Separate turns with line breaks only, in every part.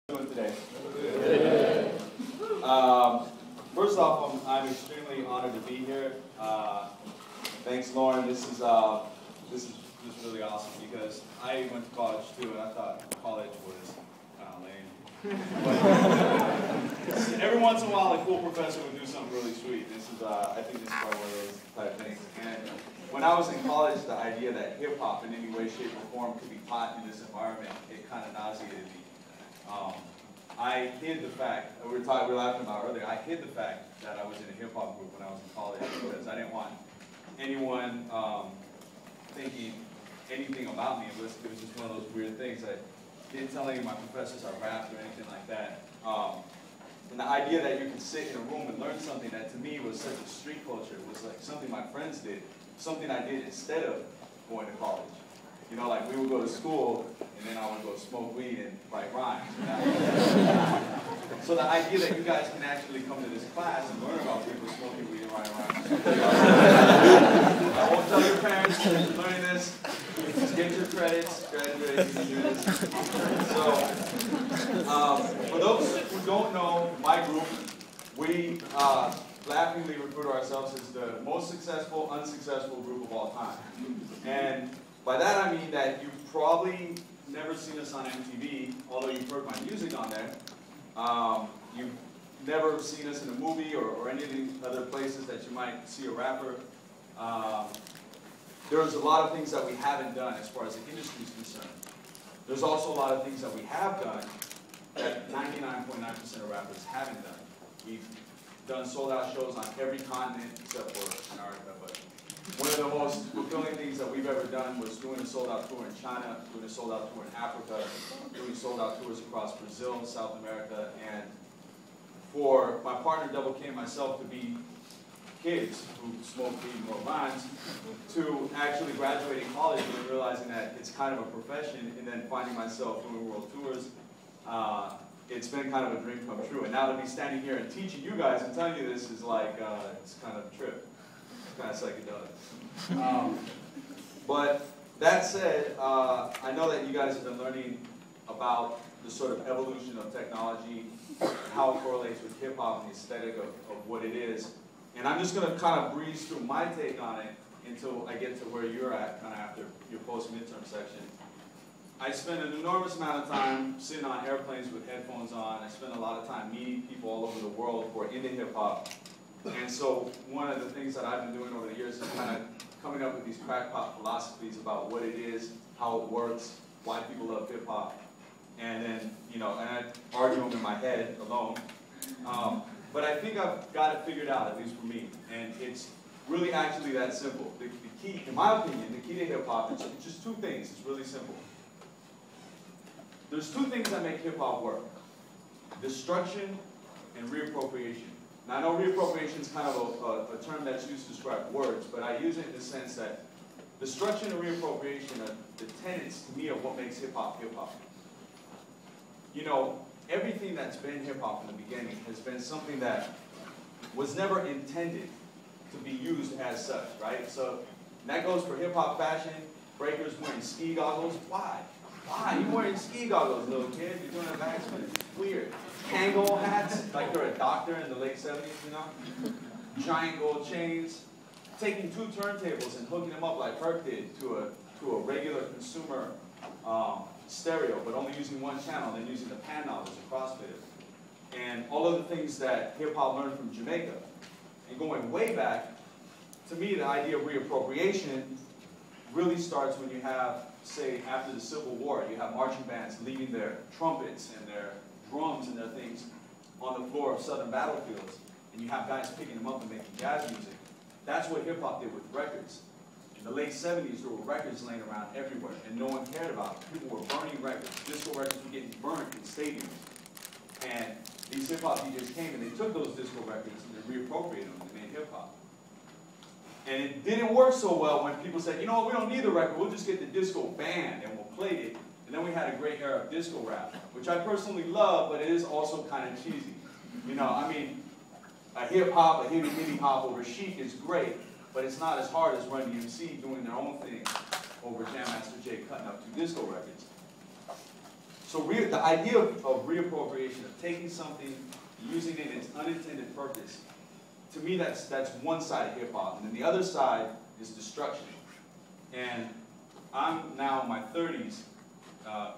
Doing today? First off, I'm extremely honored to be here. Thanks, Lauren. This is just really awesome because I went to college too, and I thought college was kind of lame. But every once in a while, a cool professor would do something really sweet. This is, I think, this is one of those type things. And when I was in college, the idea that hip hop in any way, shape, or form could be taught in this environment, it kind of nauseated me. I hid the fact, we were laughing about earlier, I hid the fact that I was in a hip-hop group when I was in college because I didn't want anyone thinking anything about me. It was just one of those weird things. I didn't tell any of my professors I rapped or anything like that. And the idea that you could sit in a room and learn something that to me was such a street culture, it was like something my friends did, something I did instead of going to college. You know, like we would go to school, and then I would go smoke weed and write rhymes. So the idea that you guys can actually come to this class and learn about people smoking weed and writing rhymes. I won't tell your parents you're learning this. Just get your credits, graduate, you can do this. So, for those who don't know my group, we laughingly refer to ourselves as the most successful, unsuccessful group of all time. And by that I mean that you've probably never seen us on MTV, although you've heard my music on there. You've never seen us in a movie or any of the other places that you might see a rapper. There's a lot of things that we haven't done as far as the industry is concerned. There's also a lot of things that we have done that 99.9% of rappers haven't done. We've done sold-out shows on every continent except for Antarctica. But one of the most fulfilling things that we've ever done was doing a sold-out tour in China, doing a sold-out tour in Africa, doing sold-out tours across Brazil, South America, and for my partner Double K and myself to be kids who smoke weed and wrote rhymes, to actually graduating college and realizing that it's kind of a profession, and then finding myself doing world tours, it's been kind of a dream come true. And now to be standing here and teaching you guys and telling you this is like, it's kind of a trip. Kind of psychedelic. But that said, I know that you guys have been learning about the sort of evolution of technology, how it correlates with hip-hop and the aesthetic of what it is. And I'm just going to kind of breeze through my take on it until I get to where you're at, kind of after your post-midterm section. I spend an enormous amount of time sitting on airplanes with headphones on. I spend a lot of time meeting people all over the world who are into hip-hop. And so one of the things that I've been doing over the years is kind of coming up with these crackpot philosophies about what it is, how it works, why people love hip-hop. And then, you know, and I argue them in my head alone. But I think I've got it figured out, at least for me. And it's really actually that simple. The key, in my opinion, the key to hip-hop is just two things. It's really simple. There's two things that make hip-hop work: destruction and reappropriation. Now, I know reappropriation is kind of a term that's used to describe words, but I use it in the sense that destruction and reappropriation are the tenets, to me, of what makes hip-hop hip-hop. You know, everything that's been hip-hop in the beginning has been something that was never intended to be used as such, right? So that goes for hip-hop fashion, breakers wearing ski goggles. Why? Why? You're wearing ski goggles, little kid. You're doing a backspin. It's weird. Kangol hats, like you're a doctor in the late 70s, you know? Giant gold chains. Taking two turntables and hooking them up like Herc did to a regular consumer stereo, but only using one channel, then using the pan knob as a crossfader. And all of the things that hip-hop learned from Jamaica. And going way back, to me, the idea of reappropriation really starts when you have, say, after the Civil War, you have marching bands leaving their trumpets and their drums and their things on the floor of Southern battlefields, and you have guys picking them up and making jazz music. That's what hip-hop did with records. In the late 70s, there were records laying around everywhere, and no one cared about it. People were burning records. Disco records were getting burnt in stadiums. And these hip-hop DJs came, and they took those disco records and they reappropriated them and made hip-hop. And it didn't work so well when people said, you know what, we don't need the record, we'll just get the disco band and we'll play it. And then we had a great era of disco rap, which I personally love, but it is also kind of cheesy. You know, I mean, a hip-hop, a hippie-hop over Chic is great, but it's not as hard as Run DMC doing their own thing over Jam Master Jay cutting up two disco records. So the idea of reappropriation, of taking something, using it in its unintended purpose, to me that's one side of hip hop. And then the other side is destruction. And I'm now in my 30s.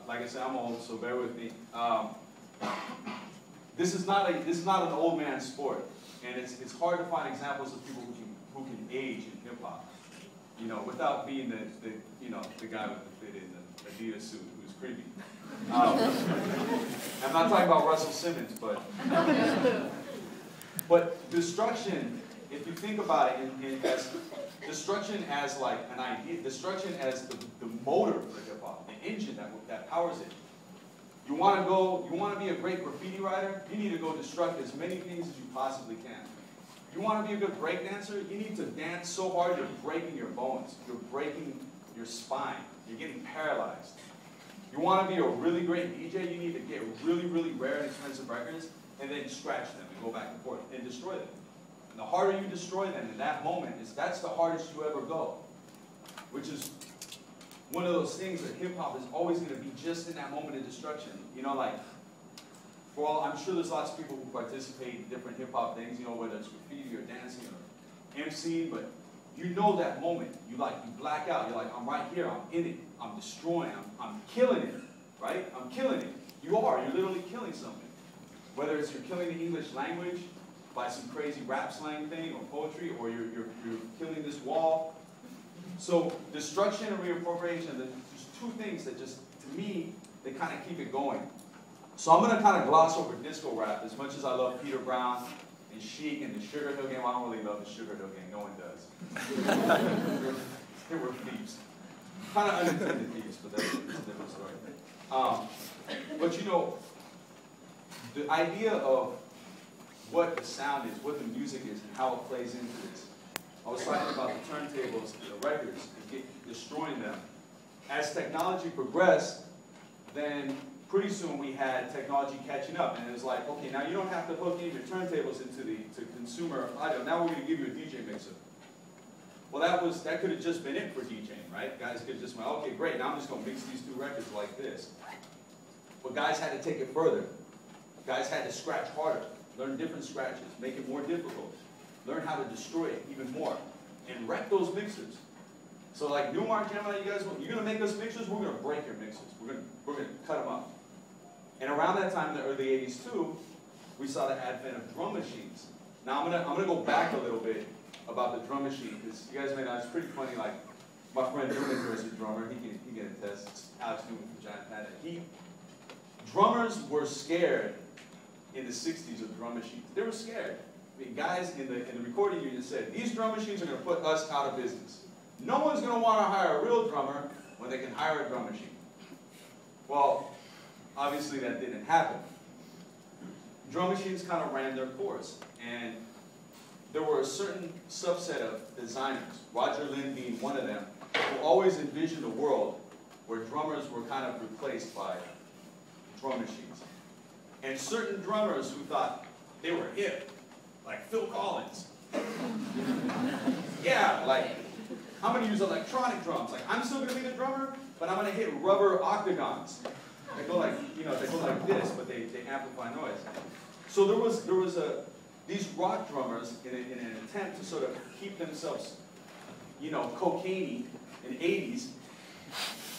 Like I said, I'm old, so bear with me. This is not an old man's sport, and it's hard to find examples of people who can age in hip hop, you know, without being the guy with the fit in the Adidas suit who's creepy. I'm not talking about Russell Simmons, but destruction. If you think about it, as destruction as like an idea, destruction as the motor for hip hop, the engine that powers it. You want to be a great graffiti writer, you need to go destruct as many things as you possibly can. You want to be a good break dancer, you need to dance so hard you're breaking your bones, you're breaking your spine, you're getting paralyzed. You want to be a really great DJ, you need to get really, really rare and expensive records and then scratch them and go back and forth and destroy them. And the harder you destroy them in that moment, that's the hardest you ever go, which is one of those things that hip-hop is always going to be just in that moment of destruction. You know, like, I'm sure there's lots of people who participate in different hip-hop things, you know, whether it's graffiti or dancing or MCing, but you know that moment. You black out. You're like, I'm right here. I'm in it. I'm destroying. I'm killing it, right? I'm killing it. You're literally killing something. Whether it's you're killing the English language by some crazy rap slang thing or poetry, or you're killing this wall. So destruction and reappropriation, there's two things that just, to me, they kind of keep it going. So I'm going to kind of gloss over disco rap. As much as I love Peter Brown and Chic and the Sugar Hill Gang, well, I don't really love the Sugar Hill Gang. No one does. They were thieves. Kind of unintended thieves, but that's a different story. But you know, the idea of what the sound is, what the music is, and how it plays into this. I was talking about the turntables, the records, and destroying them. As technology progressed, then pretty soon we had technology catching up, and it was like, okay, now you don't have to hook in your turntables into the consumer audio. Now we're going to give you a DJ mixer. Well, that could have just been it for DJing, right? Guys could have just went, okay, great. Now I'm just going to mix these two records like this. But guys had to take it further. Guys had to scratch harder, learn different scratches, make it more difficult. Learn how to destroy it even more, and wreck those mixers. So like Newmark, Gemini, you're going to make us mixers, we're going to break your mixers. We're going to cut them up. And around that time, in the early 80s too, we saw the advent of drum machines. Now I'm going to go back a little bit about the drum machine, because you guys may know, it's pretty funny, like my friend Newman here is a drummer, he can attest, it's Alex Newman from Giant Panda. Drummers were scared in the 60s of drum machines. They were scared. I mean, guys in the recording union said, these drum machines are going to put us out of business. No one's going to want to hire a real drummer when they can hire a drum machine. Well, obviously that didn't happen. Drum machines kind of ran their course, and there were a certain subset of designers, Roger Lynn being one of them, who always envisioned a world where drummers were kind of replaced by drum machines. And certain drummers who thought they were hip, like Phil Collins. Yeah, like, I'm going to use electronic drums. Like, I'm still going to be the drummer, but I'm going to hit rubber octagons. They go like, they go like this, but they amplify noise. So there was these rock drummers in an attempt to sort of keep themselves, cocaine-y in the 80s.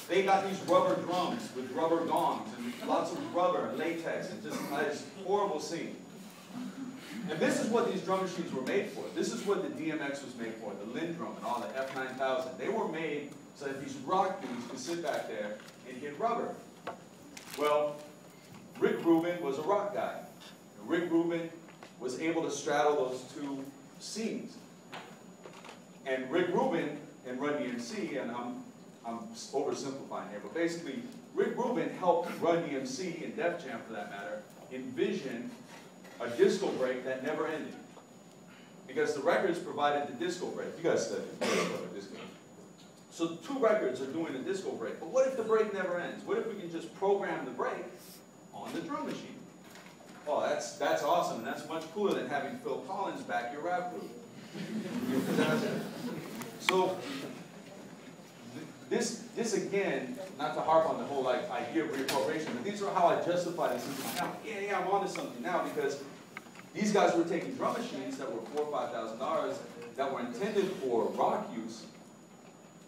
They got these rubber drums with rubber gongs and lots of rubber and latex and just this horrible scene. And this is what these drum machines were made for. This is what the DMX was made for, the Linn drum and all the F9000. They were made so that these rock dudes could sit back there and hit rubber. Well, Rick Rubin was a rock guy. And Rick Rubin was able to straddle those two scenes. And Rick Rubin and Run DMC, and I'm oversimplifying here, but basically, Rick Rubin helped Run DMC and Def Jam, for that matter, envision a disco break that never ended. Because the records provided the disco break. You guys studied disco. So 2 records are doing a disco break. But what if the break never ends? What if we can just program the break on the drum machine? Oh, that's awesome, and that's much cooler than having Phil Collins back your rap group. So this this again, not to harp on the whole like idea of reappropriation, but these are how I justify this. Yeah, I'm onto something now, because these guys were taking drum machines that were $4,000 or $5,000 that were intended for rock use,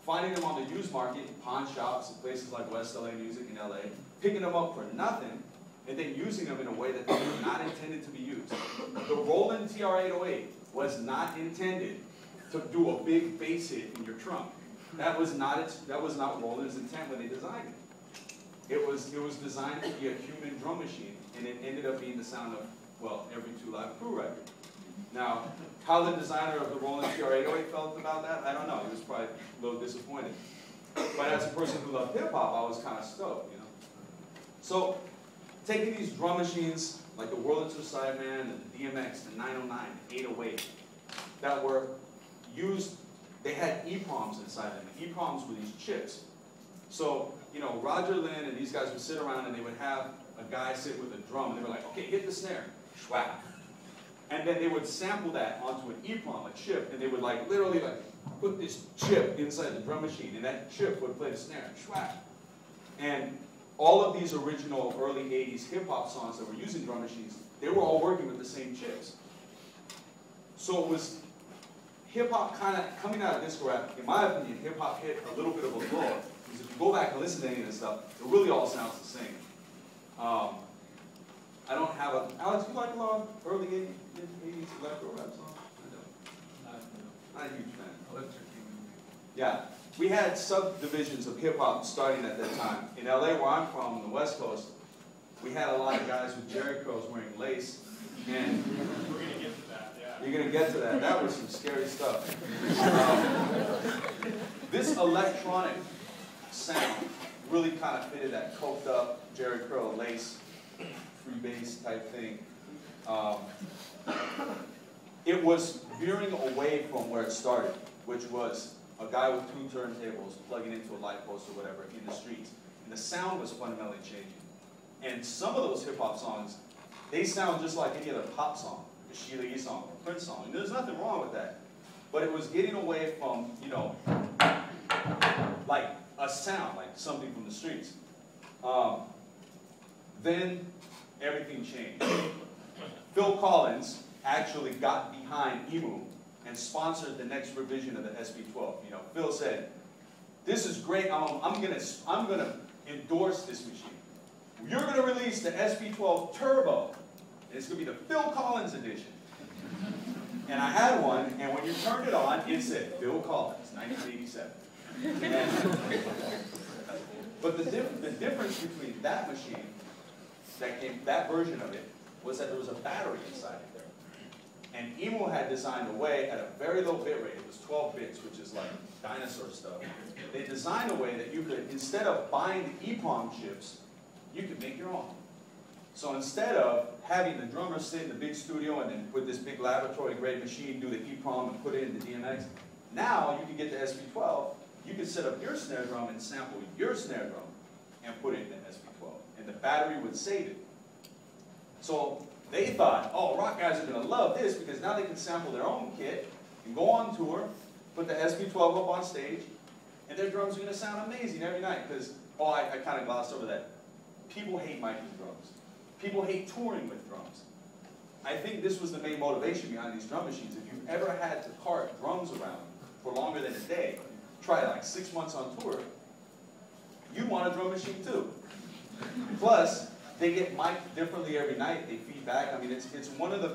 finding them on the used market, pawn shops, in places like West LA Music in LA, picking them up for nothing, and then using them in a way that they were not intended to be used. The Roland TR-808 was not intended to do a big bass hit in your trunk. That was not Roland's intent when they designed it. It was designed to be a human drum machine, and it ended up being the sound of, well, every 2 Live Crew record. Now, how the designer of the Roland TR-808 felt about that, I don't know. He was probably a little disappointed. But as a person who loved hip-hop, I was kind of stoked, you know. So, taking these drum machines, like the Wurlitzer Sideman, and the DMX, the 909, the 808, that were used, they had EPROMs inside them. The EPROMs were these chips. So, you know, Roger Lynn and these guys would sit around and they would have a guy sit with a drum, and they were like, okay, hit the snare, schwap. And then they would sample that onto an EPROM, a chip, and they would like literally like put this chip inside the drum machine, and that chip would play the snare, schwap. And all of these original early 80s hip-hop songs that were using drum machines, they were all working with the same chips. So it was hip-hop kind of coming out of disco rap. In my opinion, hip-hop hit a little bit of a lull, because if you go back and listen to any of this stuff, it really all sounds the same. I don't have a... Alex, you like a lot of early 80s electro rap songs? I don't. Not a huge fan. Yeah. We had subdivisions of hip-hop starting at that time. In LA, where I'm from, on the West Coast, we had a lot of guys with Jerry curls wearing lace. And we're going to get to that, yeah. You're going to get to that. That was some scary stuff. This electronic sound really kind of fitted that coked up Jerry curl lace, free bass type thing. It was veering away from where it started, which was a guy with 2 turntables plugging into a light post or whatever in the streets. And the sound was fundamentally changing. And some of those hip-hop songs, they sound just like any other pop song, a Sheila E. song, or Prince song. And there's nothing wrong with that. But it was getting away from, you know, like a sound, like something from the streets. Then everything changed. Phil Collins actually got behind EMU and sponsored the next revision of the SP12. You know, Phil said, "This is great. I'm gonna endorse this machine. You're gonna release the SP12 Turbo, and it's gonna be the Phil Collins edition." And I had one, and when you turned it on, it said Phil Collins, 1987. But the difference between that machine, that version of it, was that there was a battery inside it. And EMU had designed a way at a very low bit rate, it was 12 bits, which is like dinosaur stuff. They designed a way that you could, instead of buying the EPROM chips, you could make your own. So instead of having the drummer sit in the big studio and then with this big laboratory-grade machine do the EPROM and put it in the DMX, now you can get the SP12, you can set up your snare drum and sample your snare drum and put it in the SP12. And the battery would save it. So they thought, oh, rock guys are going to love this because now they can sample their own kit and go on tour, put the SP12 up on stage, and their drums are going to sound amazing every night because, oh, I kind of glossed over that. People hate miking drums. People hate touring with drums. I think this was the main motivation behind these drum machines. If you've ever had to cart drums around for longer than a day, try like 6 months on tour, you want a drum machine too. Plus, they get mic'd differently every night. They feed back. I mean, it's one of the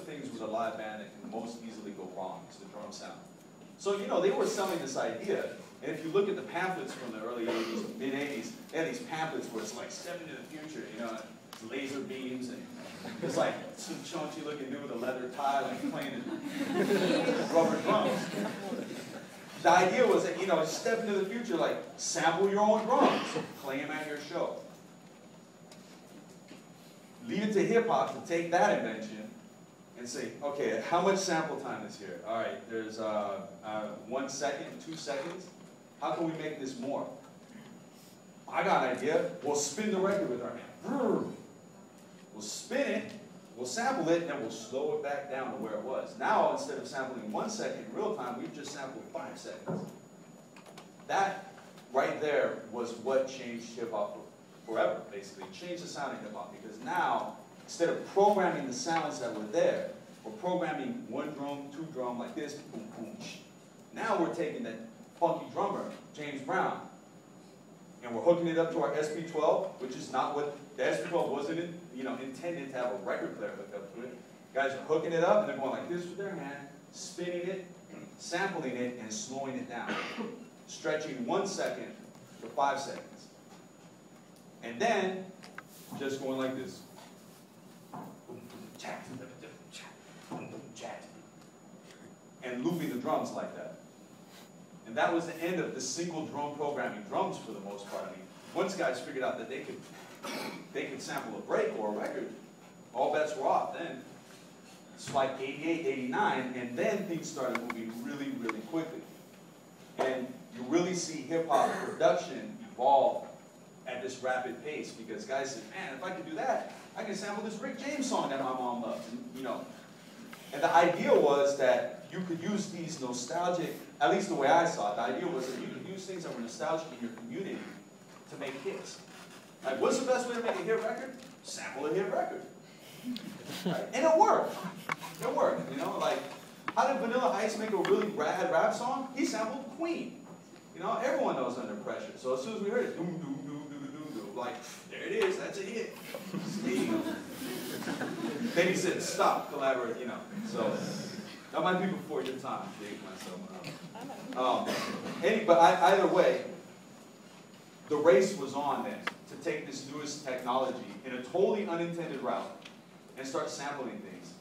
things with a live band that can most easily go wrong is the drum sound. So you know they were selling this idea, and if you look at the pamphlets from the early '80s, mid '80s, they had these pamphlets where it's like "Step into the future," you know, it's laser beams and it's like some chunky looking dude with a leather tie, like playing rubber drums. The idea was that, you know, step into the future, like sample your own drums, play them at your show. Leave it to hip-hop to take that invention and say, okay, how much sample time is here? All right, there's 1 second, 2 seconds. How can we make this more? I got an idea. We'll spin the record with our hand. We'll spin it, we'll sample it, and we'll slow it back down to where it was. Now, instead of sampling 1 second in real time, we've just sampled 5 seconds. That right there was what changed hip-hop forever, basically. It changed the sound of hip-hop, because now, instead of programming the sounds that were there, we're programming one drum, two drum, like this, boom, boom, shh. Now we're taking that funky drummer, James Brown, and we're hooking it up to our SP12, which is not what, the SP12 wasn't intended to have a record player hooked up to it. Guys are hooking it up, and they're going like this with their hand, spinning it, sampling it, and slowing it down, stretching 1 second to 5 seconds. And then, just going like this. And looping the drums like that. And that was the end of the single drum programming drums for the most part. I mean, once guys figured out that they could sample a break or a record, all bets were off then. It's like 88, 89, and then things started moving really, really quickly. And you really see hip-hop production evolve at this rapid pace, because guys said, man, if I could do that, I can sample this Rick James song that my mom loves. And the idea was that you could use these nostalgic, at least the way I saw it, the idea was that you could use things that were nostalgic in your community to make hits. Like, what's the best way to make a hit record? Sample a hit record. Right? And it worked. It worked, like, how did Vanilla Ice make a really rad rap song? He sampled Queen. Everyone knows Under Pressure. So as soon as we heard it, doom, doom, doom, doom, doom, doom, like, there it is, that's a hit. Then he said, stop, collaborate, So, that might be before your time, dig myself. But either way, the race was on then to take this newest technology in a totally unintended route and start sampling things.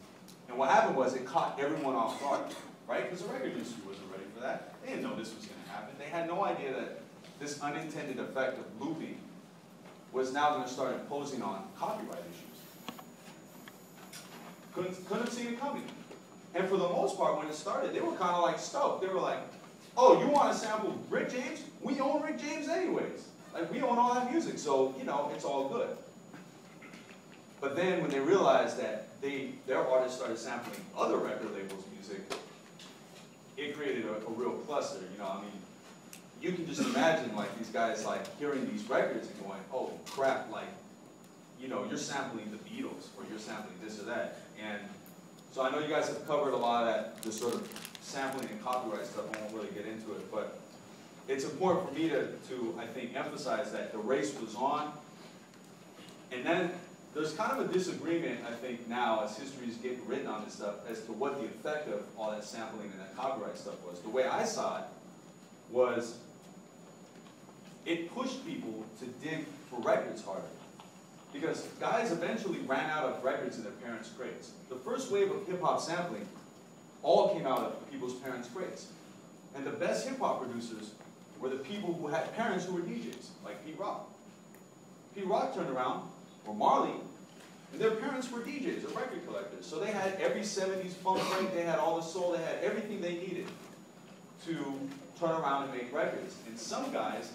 And what happened was it caught everyone off guard, right? Because the record industry wasn't ready for that. They didn't know this was going to happen. They had no idea that this unintended effect of looping was now going to start imposing on copyright issues. Couldn't have seen it coming. And for the most part, when it started, they were kind of like stoked. They were like, oh, you want to sample Rick James? We own Rick James anyways. Like, we own all that music, so, it's all good. But then when they realized that their artists started sampling other record labels' music, it created a real cluster, you can just imagine, like, these guys, like, hearing these records and going, oh, crap, like, you're sampling the Beatles, or you're sampling this or that. And so I know you guys have covered a lot of that, the sort of sampling and copyright stuff. I won't really get into it, but it's important for me to I think, emphasize that the race was on. And then there's kind of a disagreement, I think, now, as history is getting written on this stuff, as to what the effect of all that sampling and that copyright stuff was. The way I saw it was it pushed people to dig for records harder. Because guys eventually ran out of records in their parents' crates. The first wave of hip-hop sampling all came out of people's parents' crates. And the best hip-hop producers were the people who had parents who were DJs, like Pete Rock. Pete Rock turned around, or Marley, and their parents were DJs, or record collectors. So they had every 70s funk break, they had all the soul, they had everything they needed to turn around and make records. And some guys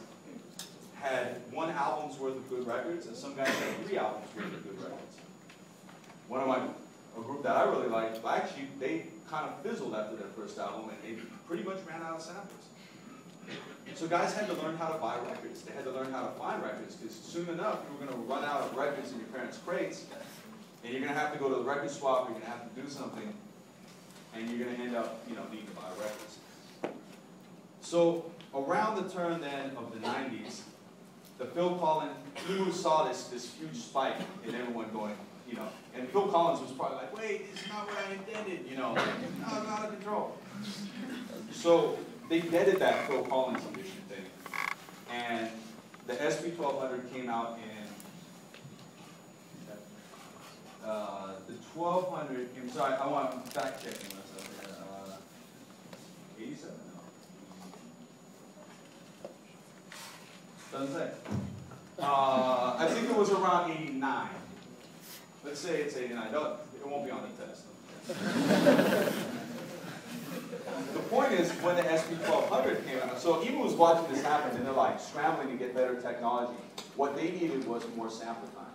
had 1 album's worth of good records, and some guys had 3 albums worth of good records. A group that I really liked, Black Sheep, they kind of fizzled after their first album, and they pretty much ran out of samples. So guys had to learn how to buy records. They had to learn how to find records, because soon enough you were going to run out of records in your parents' crates, and you're going to have to go to the record swap, you're going to have to do something, and you're going to end up, needing to buy records. So around the turn then of the 90s, the Phil Collins, Emu saw this huge spike in everyone going, and Phil Collins was probably like, wait, it's not what I intended, no, I'm out of control. So they deaded that Phil Collins edition thing, and the SP1200 came out in, the 1200, I'm sorry, I'm fact checking myself here, 87? No. Doesn't say. I think it was around 89. Let's say it's 89. No, it won't be on the test. The point is, when the SP1200 came out, so Emu was watching this happen, and they're like scrambling to get better technology. What they needed was more sample time.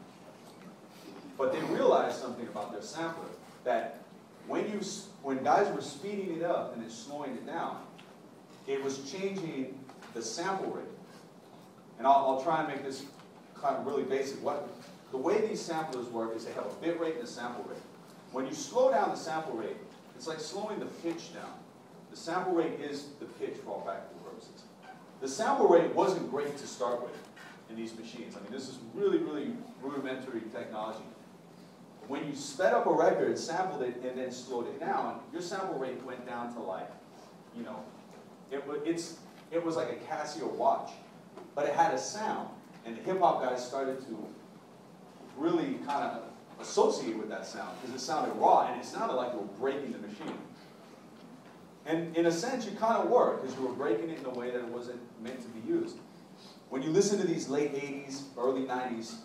But they realized something about their sampler, that when guys were speeding it up and then slowing it down, it was changing the sample rate. And I'll try and make this kind of really basic. The way these samplers work is they have a bit rate and a sample rate. When you slow down the sample rate, it's like slowing the pitch down. The sample rate is the pitch for all practical purposes. The sample rate wasn't great to start with in these machines. I mean, this is really, really rudimentary technology. When you sped up a record, sampled it, and then slowed it down, your sample rate went down to like, you know, it was like a Casio watch, but it had a sound. And the hip-hop guys started to really kind of associate with that sound because it sounded raw and it sounded like you were breaking the machine. And in a sense, you kind of were because you were breaking it in a way that it wasn't meant to be used. When you listen to these late 80s, early 90s,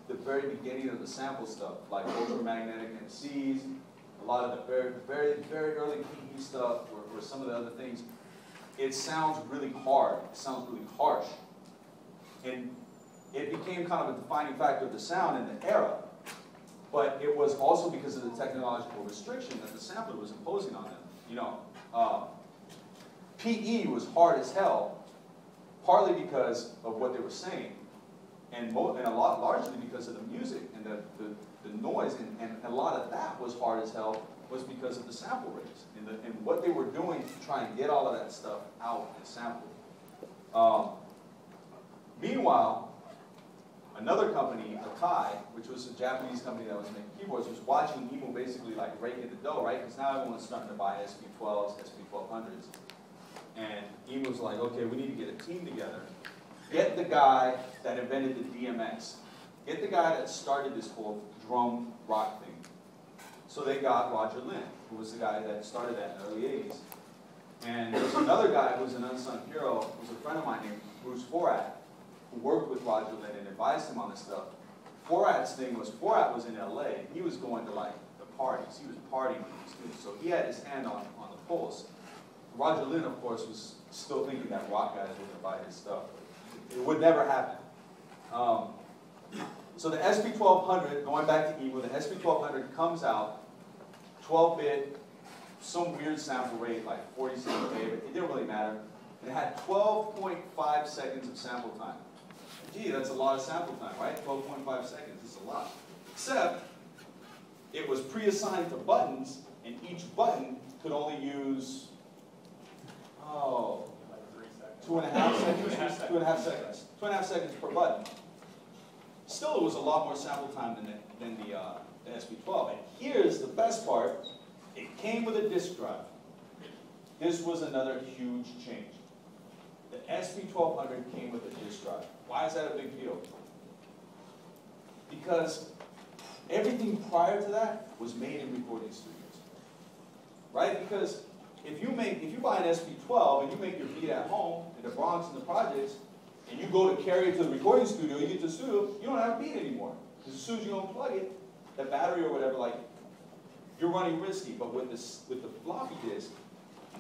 the very beginning of the sample stuff, like ultramagnetic MCs, a lot of the very, very, very early PE stuff, or some of the other things, it sounds really hard. It sounds really harsh. And it became kind of a defining factor of the sound in the era. But it was also because of the technological restriction that the sampler was imposing on them. You know, PE was hard as hell, partly because of what they were saying, and a lot largely because of the music and the noise, and a lot of that was hard as hell was because of the sample rates and what they were doing to try and get all of that stuff out and sampled. Meanwhile, another company, Akai, which was a Japanese company that was making keyboards, was watching EMU basically like raking the dough, right? Because now everyone's starting to buy SP12s, SP1200s. And EMU was like, okay, we need to get a team together. Get the guy that invented the DMX. Get the guy that started this whole drum rock thing. So they got Roger Lynn, who was the guy that started that in the early 80s. And there's another guy who's an unsung hero, who's a friend of mine named Bruce Forat, who worked with Roger Lynn and advised him on this stuff. Forat was in LA. He was going to like the parties. He was partying with these dudes. So he had his hand on the pulse. Roger Lynn, of course, was still thinking that rock guys were going to buy his stuff. It would never happen. So the SP1200, going back to EMU, the SP1200 comes out, 12-bit, some weird sample rate, like 46K, but it didn't really matter. It had 12.5 seconds of sample time. Gee, that's a lot of sample time, right? 12.5 seconds is a lot. Except, it was pre-assigned to buttons, and each button could only use, 2.5 seconds? 2.5 seconds. 2.5 seconds per button. Still, it was a lot more sample time than the SP12. And here's the best part. It came with a disk drive. This was another huge change. The SP1200 came with a disk drive. Why is that a big deal? Because everything prior to that was made in recording studios. Right? Because if you buy an SP12 and you make your beat at home in the Bronx and the projects, and you go to carry it to the recording studio, you get to the studio, you don't have a beat anymore. Because as soon as you unplug it, the battery or whatever, like, you're running risky. But with the floppy disk,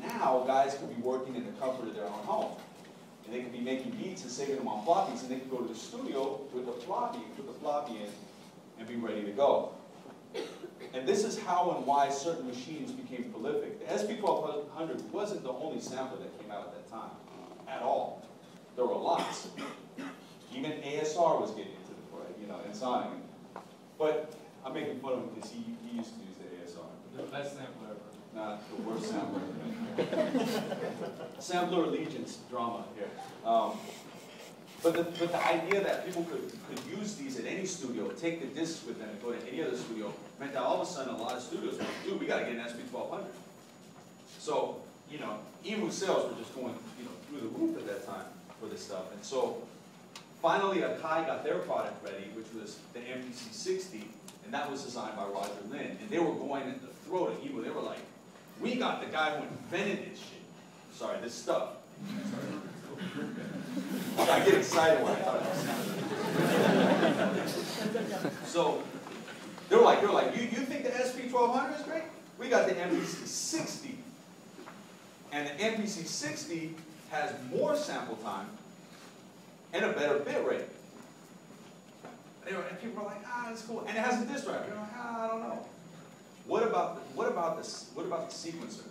now guys could be working in the comfort of their own home. And they could be making beats and saving them on floppies, and they could go to the studio with the floppy, put the floppy in, and be ready to go. And this is how and why certain machines became prolific. The SP1200 wasn't the only sampler that came out at that time, at all. There were lots. Even ASR was getting into the play, you know, and Sonic. But I'm making fun of him because he used to use the ASR.
The best sampler ever.
Not the worst sampler ever. Sampler allegiance drama here. But the idea that people could use these at any studio, take the discs with them and go to any other studio, meant that all of a sudden a lot of studios were like, dude, we got to get an SP1200. So, you know, EMU sales were just going, you know, through the roof at that time for this stuff. And so, finally, Akai got their product ready, which was the MPC-60, and that was designed by Roger Lynn. And they were going at the throat of EMU. They were like, we got the guy who invented this shit. Sorry, this stuff. I get excited when I talk about sound. So they were like, you think the SP1200 is great? We got the MPC-60. And the MPC-60 has more sample time and a better bit rate. And people were like, that's cool. And it has a disk drive. You're like, I don't know. What about the sequencer?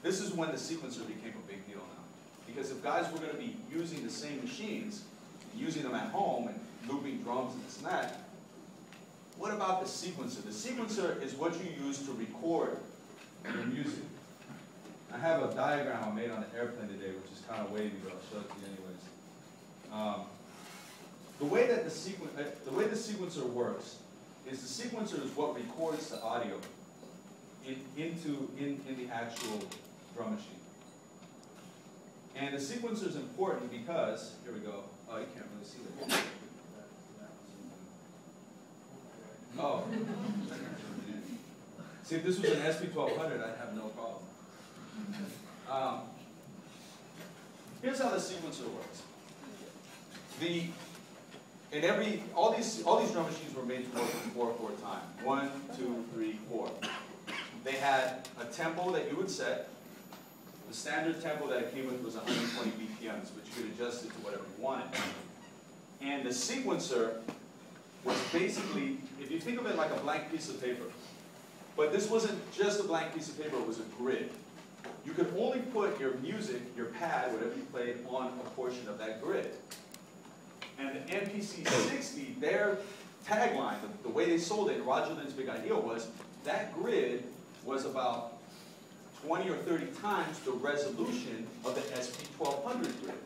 This is when the sequencer became a big deal now. Because if guys were going to be using the same machines, using them at home and looping drums and this and that, what about the sequencer? The sequencer is what you use to record your music. I have a diagram I made on the airplane today, which is kind of wavy, but I'll show it to you anyways. The way the sequencer works is the sequencer is what records the audio in the actual drum machine. And the sequencer is important because, here we go. Oh, you can't really see that. Oh. See, if this was an SP1200, I'd have no problem. Here's how the sequencer works. All these drum machines were made to work in 4/4 time. 1, 2, 3, 4. They had a tempo that you would set. The standard tempo that it came with was 120 BPMs, but you could adjust it to whatever you wanted. And the sequencer was basically, if you think of it like a blank piece of paper, but this wasn't just a blank piece of paper, it was a grid. You could only put your music, your pad, whatever you played, on a portion of that grid. And the MPC 60, their tagline, the way they sold it, Roger Lynn's big idea was, that grid was about 20 or 30 times the resolution of the SP1200 grid.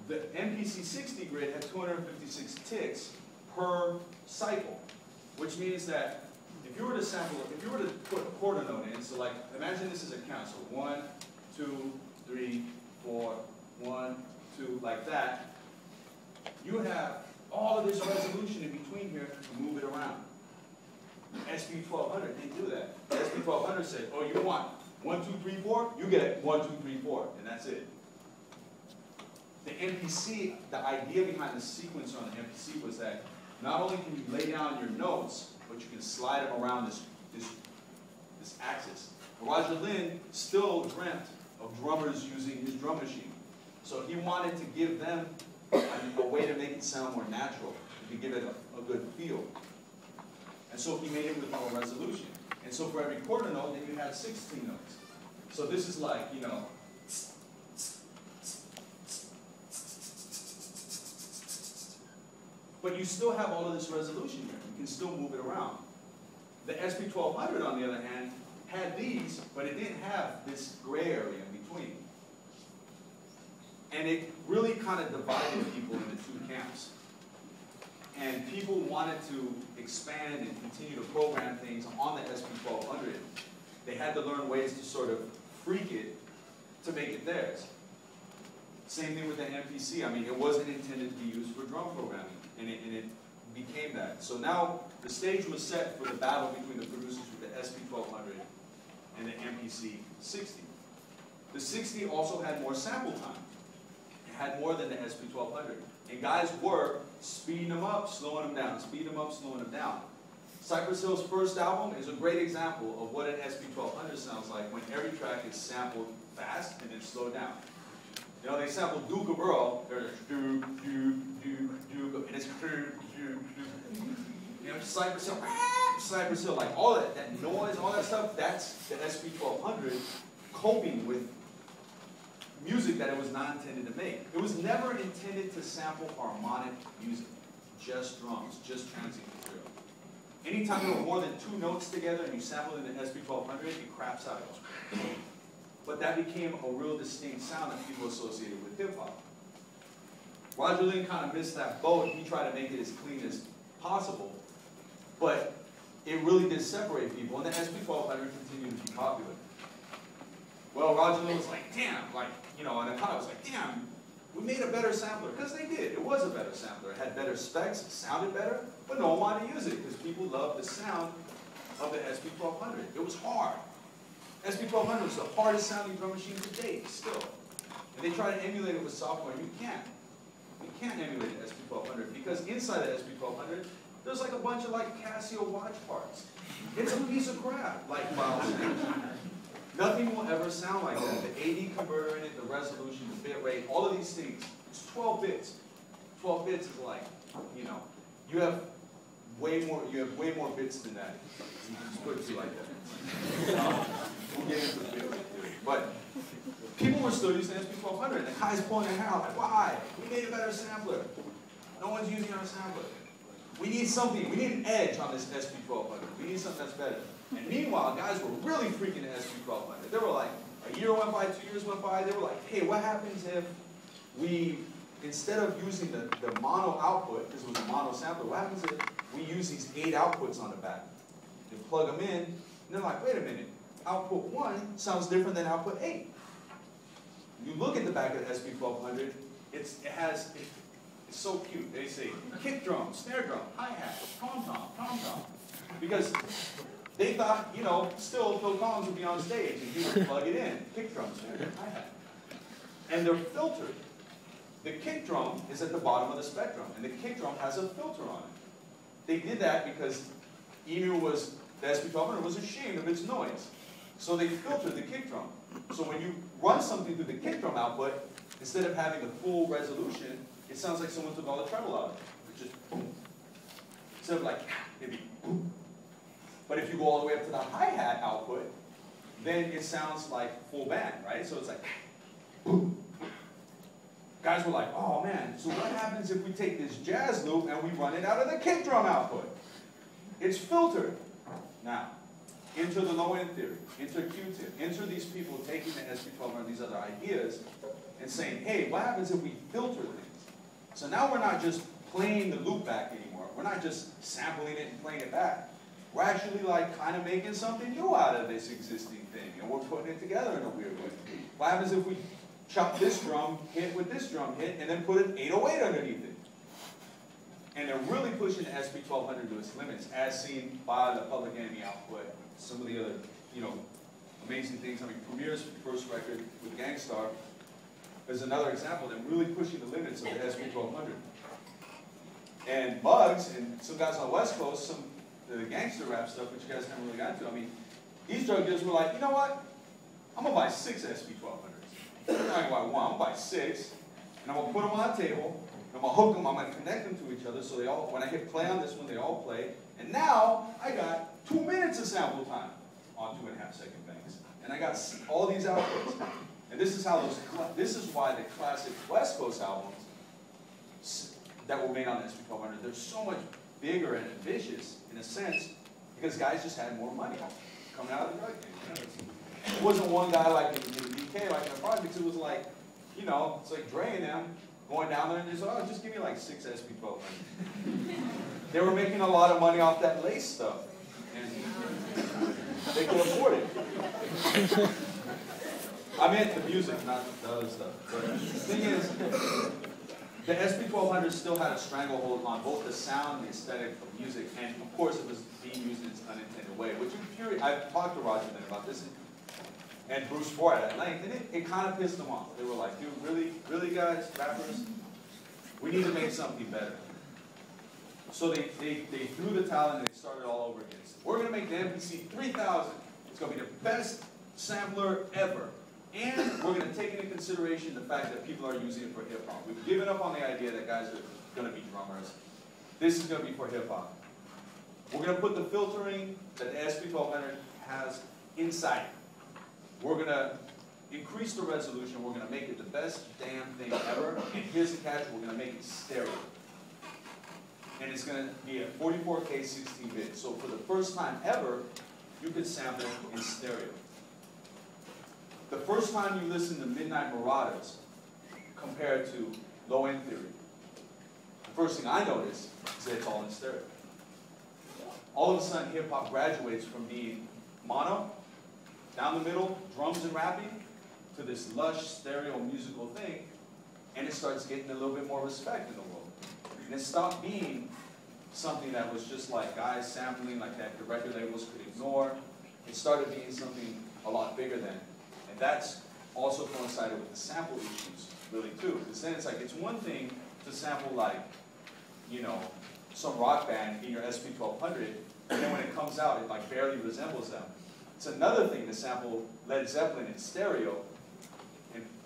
The MPC 60 grid had 256 ticks per cycle, which means that if you were to sample, if you were to put a quarter note in, so like, imagine this is a count, so 1, 2, 3, 4, 1, 2, like that, you have all of this resolution in between here to move it around. SP1200 didn't do that. SP1200 said, oh, you want 1, 2, 3, 4? You get 1, 2, 3, 4, and that's it. The MPC, the idea behind the sequencer on the MPC was that not only can you lay down your notes, but you can slide them around this axis. Roger Lynn still dreamt of drummers using his drum machine. So he wanted to give them a way to make it sound more natural, to give it a good feel. And so he made it with more resolution. And so for every quarter note, then you have 16 notes. So this is like, you know, but you still have all of this resolution here. You can still move it around. The SP1200, on the other hand, had these, but it didn't have this gray area in between. And it really kind of divided people into two camps. And people wanted to expand and continue to program things on the SP1200. They had to learn ways to sort of freak it to make it theirs. Same thing with the MPC. I mean, it wasn't intended to be used for drum programming, and it became that. So now the stage was set for the battle between the producers with the SP1200 and the MPC 60. The 60 also had more sample time. It had more than the SP1200. And guys were speeding them up, slowing them down, speeding them up, slowing them down. Cypress Hill's first album is a great example of what an SP1200 sounds like when every track is sampled fast and then slowed down. You know, they sampled Duke of Earl, they're Duke, and it's you know, Cypress Hill, like all that noise, all that stuff, that's the SP1200 coping with music that it was not intended to make. It was never intended to sample harmonic music, just drums, just transient material. Anytime you have more than 2 notes together and you sample in the SP1200, it craps out. But that became a real distinct sound that people associated with hip-hop. Roger Lynn kind of missed that boat. He tried to make it as clean as possible, but it really did separate people, and the SP1200 continued to be popular. Well, Roger Lynn was like, damn, like, you know, and I kind of was like, damn, we made a better sampler, because they did. It was a better sampler. It had better specs, it sounded better, but no one wanted to use it, because people loved the sound of the SP1200. It was hard. SP1200 was the hardest sounding drum machine to date, still. And they try to emulate it with software, you can't. You can't emulate the SP1200, because inside the SP1200, there's like a bunch of like Casio watch parts. It's a piece of crap, like Miles said. Nothing will ever sound like that. The AD converter in it, the resolution, the bit rate, all of these things. It's 12 bits. 12 bits is like, you know, you have you have way more bits than that. You can just put it to you like that. We'll get into the bit theory. But people were still using SP1200, and the guy's pulling their hair out like, why? We made a better sampler. No one's using our sampler. We need something. We need an edge on this SP1200. We need something that's better. And meanwhile, guys were really freaking the SP1200. They were like, a year went by, 2 years went by, they were like, hey, what happens if we, instead of using the mono output, because it was a mono sampler, what happens if we use these 8 outputs on the back? You plug them in, and they're like, wait a minute, output 1 sounds different than output 8. You look at the back of the SP1200, it's so cute. They say kick drum, snare drum, hi-hat, tom-tom. Because they thought, you know, still Phil Collins would be on stage and he would plug it in. Kick drum, snare drum, hi-hat. And they're filtered. The kick drum is at the bottom of the spectrum, and the kick drum has a filter on it. They did that because the SP1200 was ashamed of its noise. So they filtered the kick drum. So when you run something through the kick drum output, instead of having the full resolution, it sounds like someone took all the treble out of it. It's just boom. Instead of like, it'd be boom. But if you go all the way up to the hi-hat output, then it sounds like full band, right? So it's like, boom. Guys were like, oh man, so what happens if we take this jazz loop and we run it out of the kick drum output? It's filtered. Now, enter the low-end theory, enter Q-tip, enter these people taking the SP1200 and these other ideas and saying, hey, what happens if we filter things? So now we're not just playing the loop back anymore. We're not just sampling it and playing it back. We're actually like kind of making something new out of this existing thing, and we're putting it together in a weird way. What happens if we chop this drum hit with this drum hit and then put an 808 underneath it? And they're really pushing the SP1200 to its limits, as seen by the Public Enemy output, some of the other, you know, amazing things. I mean, Premier's first record with Gang Starr is another example. They're really pushing the limits of the SP1200. And Bugs and some guys on the West Coast, some of the gangster rap stuff, which you guys never really got into. I mean, these drug dealers were like, you know what? I'm gonna buy 6 SP1200s. I'm not gonna buy 1. I'm gonna buy 6, and I'm gonna put them on the table. I'm gonna hook them. I'm gonna connect them to each other so they all, when I hit play on this one, they all play. And now I got 2 minutes of sample time on 2.5-second banks, and I got all these outputs. And this is how this is why the classic West Coast albums that were made on the SP1200, they're so much bigger and ambitious in a sense because guys just had more money coming out of the drug game. It wasn't one guy like in DK, like in the projects. It was like, you know, it's like Dre and them going down there and just, oh, just give me like 6 SP1200. They were making a lot of money off that lace stuff, and they could afford it. I meant the music, not the other stuff. But the thing is, the SP1200 still had a stranglehold on both the sound and the aesthetic of music, and of course it was being used in its unintended way, which I've talked to Roger then about this, and Bruce Ford at length, and it kind of pissed them off. They were like, dude, really guys, rappers, we need to make something better. So they threw the towel and they started all over again. So we're going to make the MPC 3000. It's going to be the best sampler ever. And we're going to take into consideration the fact that people are using it for hip-hop. We've given up on the idea that guys are going to be drummers. This is going to be for hip-hop. We're going to put the filtering that the SP1200 has inside it. We're going to increase the resolution. We're going to make it the best damn thing ever. And here's the catch. We're going to make it stereo. And it's going to be a 44K 16-bit. So for the first time ever, you could sample in stereo. The first time you listen to Midnight Marauders compared to Low-End Theory, the first thing I noticed is that it's all in stereo. All of a sudden, hip-hop graduates from being mono, down the middle, drums and rapping, to this lush stereo musical thing, and it starts getting a little bit more respect in the world. And it stopped being something that was just like guys sampling like that the record labels could ignore. It started being something a lot bigger than. And that's also coincided with the sample issues, really, too. Because then it's like, it's one thing to sample like, you know, some rock band in your SP1200, and then when it comes out, it like barely resembles them. It's another thing to sample Led Zeppelin in stereo,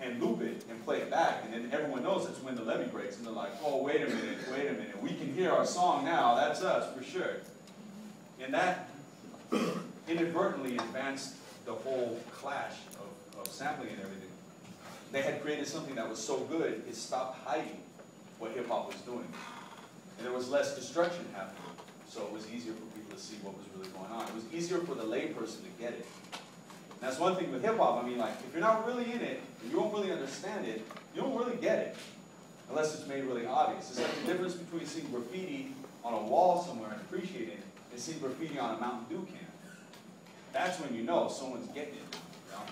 and loop it and play it back, and then everyone knows it's when the levee breaks, and they're like, oh, wait a minute, we can hear our song now, that's us for sure. And that inadvertently advanced the whole clash of sampling and everything. They had created something that was so good, it stopped hiding what hip-hop was doing. And there was less destruction happening, so it was easier for people to see what was really going on. It was easier for the layperson to get it. And that's one thing with hip-hop. I mean, like, if you're not really in it, and you don't really understand it, you don't really get it, unless it's made really obvious. It's like the difference between seeing graffiti on a wall somewhere and appreciating it, and seeing graffiti on a Mountain Dew can. That's when you know someone's getting it, you know?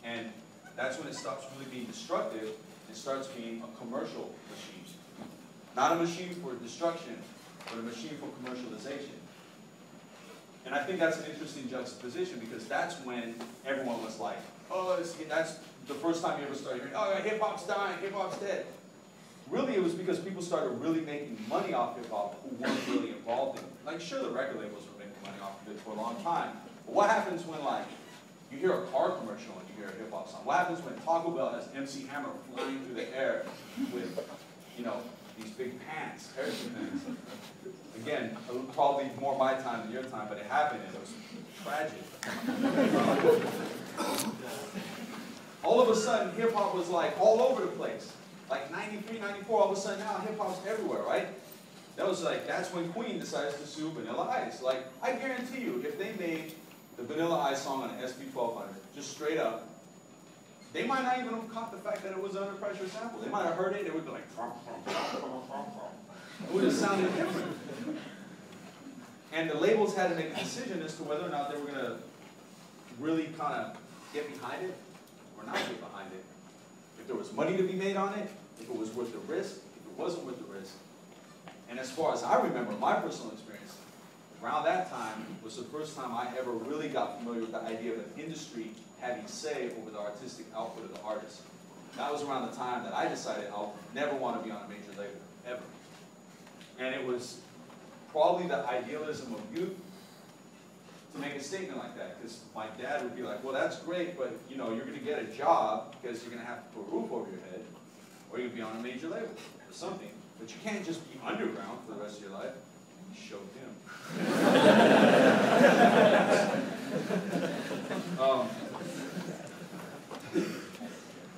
And that's when it stops really being destructive and starts being a commercial machine. Not a machine for destruction, but a machine for commercialization. And I think that's an interesting juxtaposition, because that's when everyone was like, oh, that's the first time you ever started hearing, oh, hip-hop's dying, hip-hop's dead. Really, it was because people started really making money off hip-hop who weren't really involved in it. Like, sure, the record labels were making money off of it for a long time, but what happens when, like, you hear a car commercial and you hear a hip-hop song? What happens when Taco Bell has MC Hammer flying through the air with, you know, these big pants, parachute things? Again, probably more my time than your time, but it happened and it was tragic. All of a sudden, hip-hop was like all over the place. Like 93, 94, all of a sudden now hip-hop's everywhere, right? That was like, that's when Queen decides to sue Vanilla Ice. Like, I guarantee you, if they made the Vanilla Ice song on an SP1200, just straight up, they might not even have caught the fact that it was an Under Pressure sample. They might have heard it, it would be like, it would have sounded different. And the labels had to make a decision as to whether or not they were going to really kind of get behind it or not get behind it. If there was money to be made on it, if it was worth the risk, if it wasn't worth the risk. And as far as I remember, my personal experience, around that time was the first time I ever really got familiar with the idea of an industry having say over the artistic output of the artist. That was around the time that I decided I'll never want to be on a major label, ever. And it was probably the idealism of youth to make a statement like that, because my dad would be like, well, that's great, but you know, you're going to get a job because you're going to have to put a roof over your head, or you'll be on a major label or something. But you can't just be underground for the rest of your life. He showed him.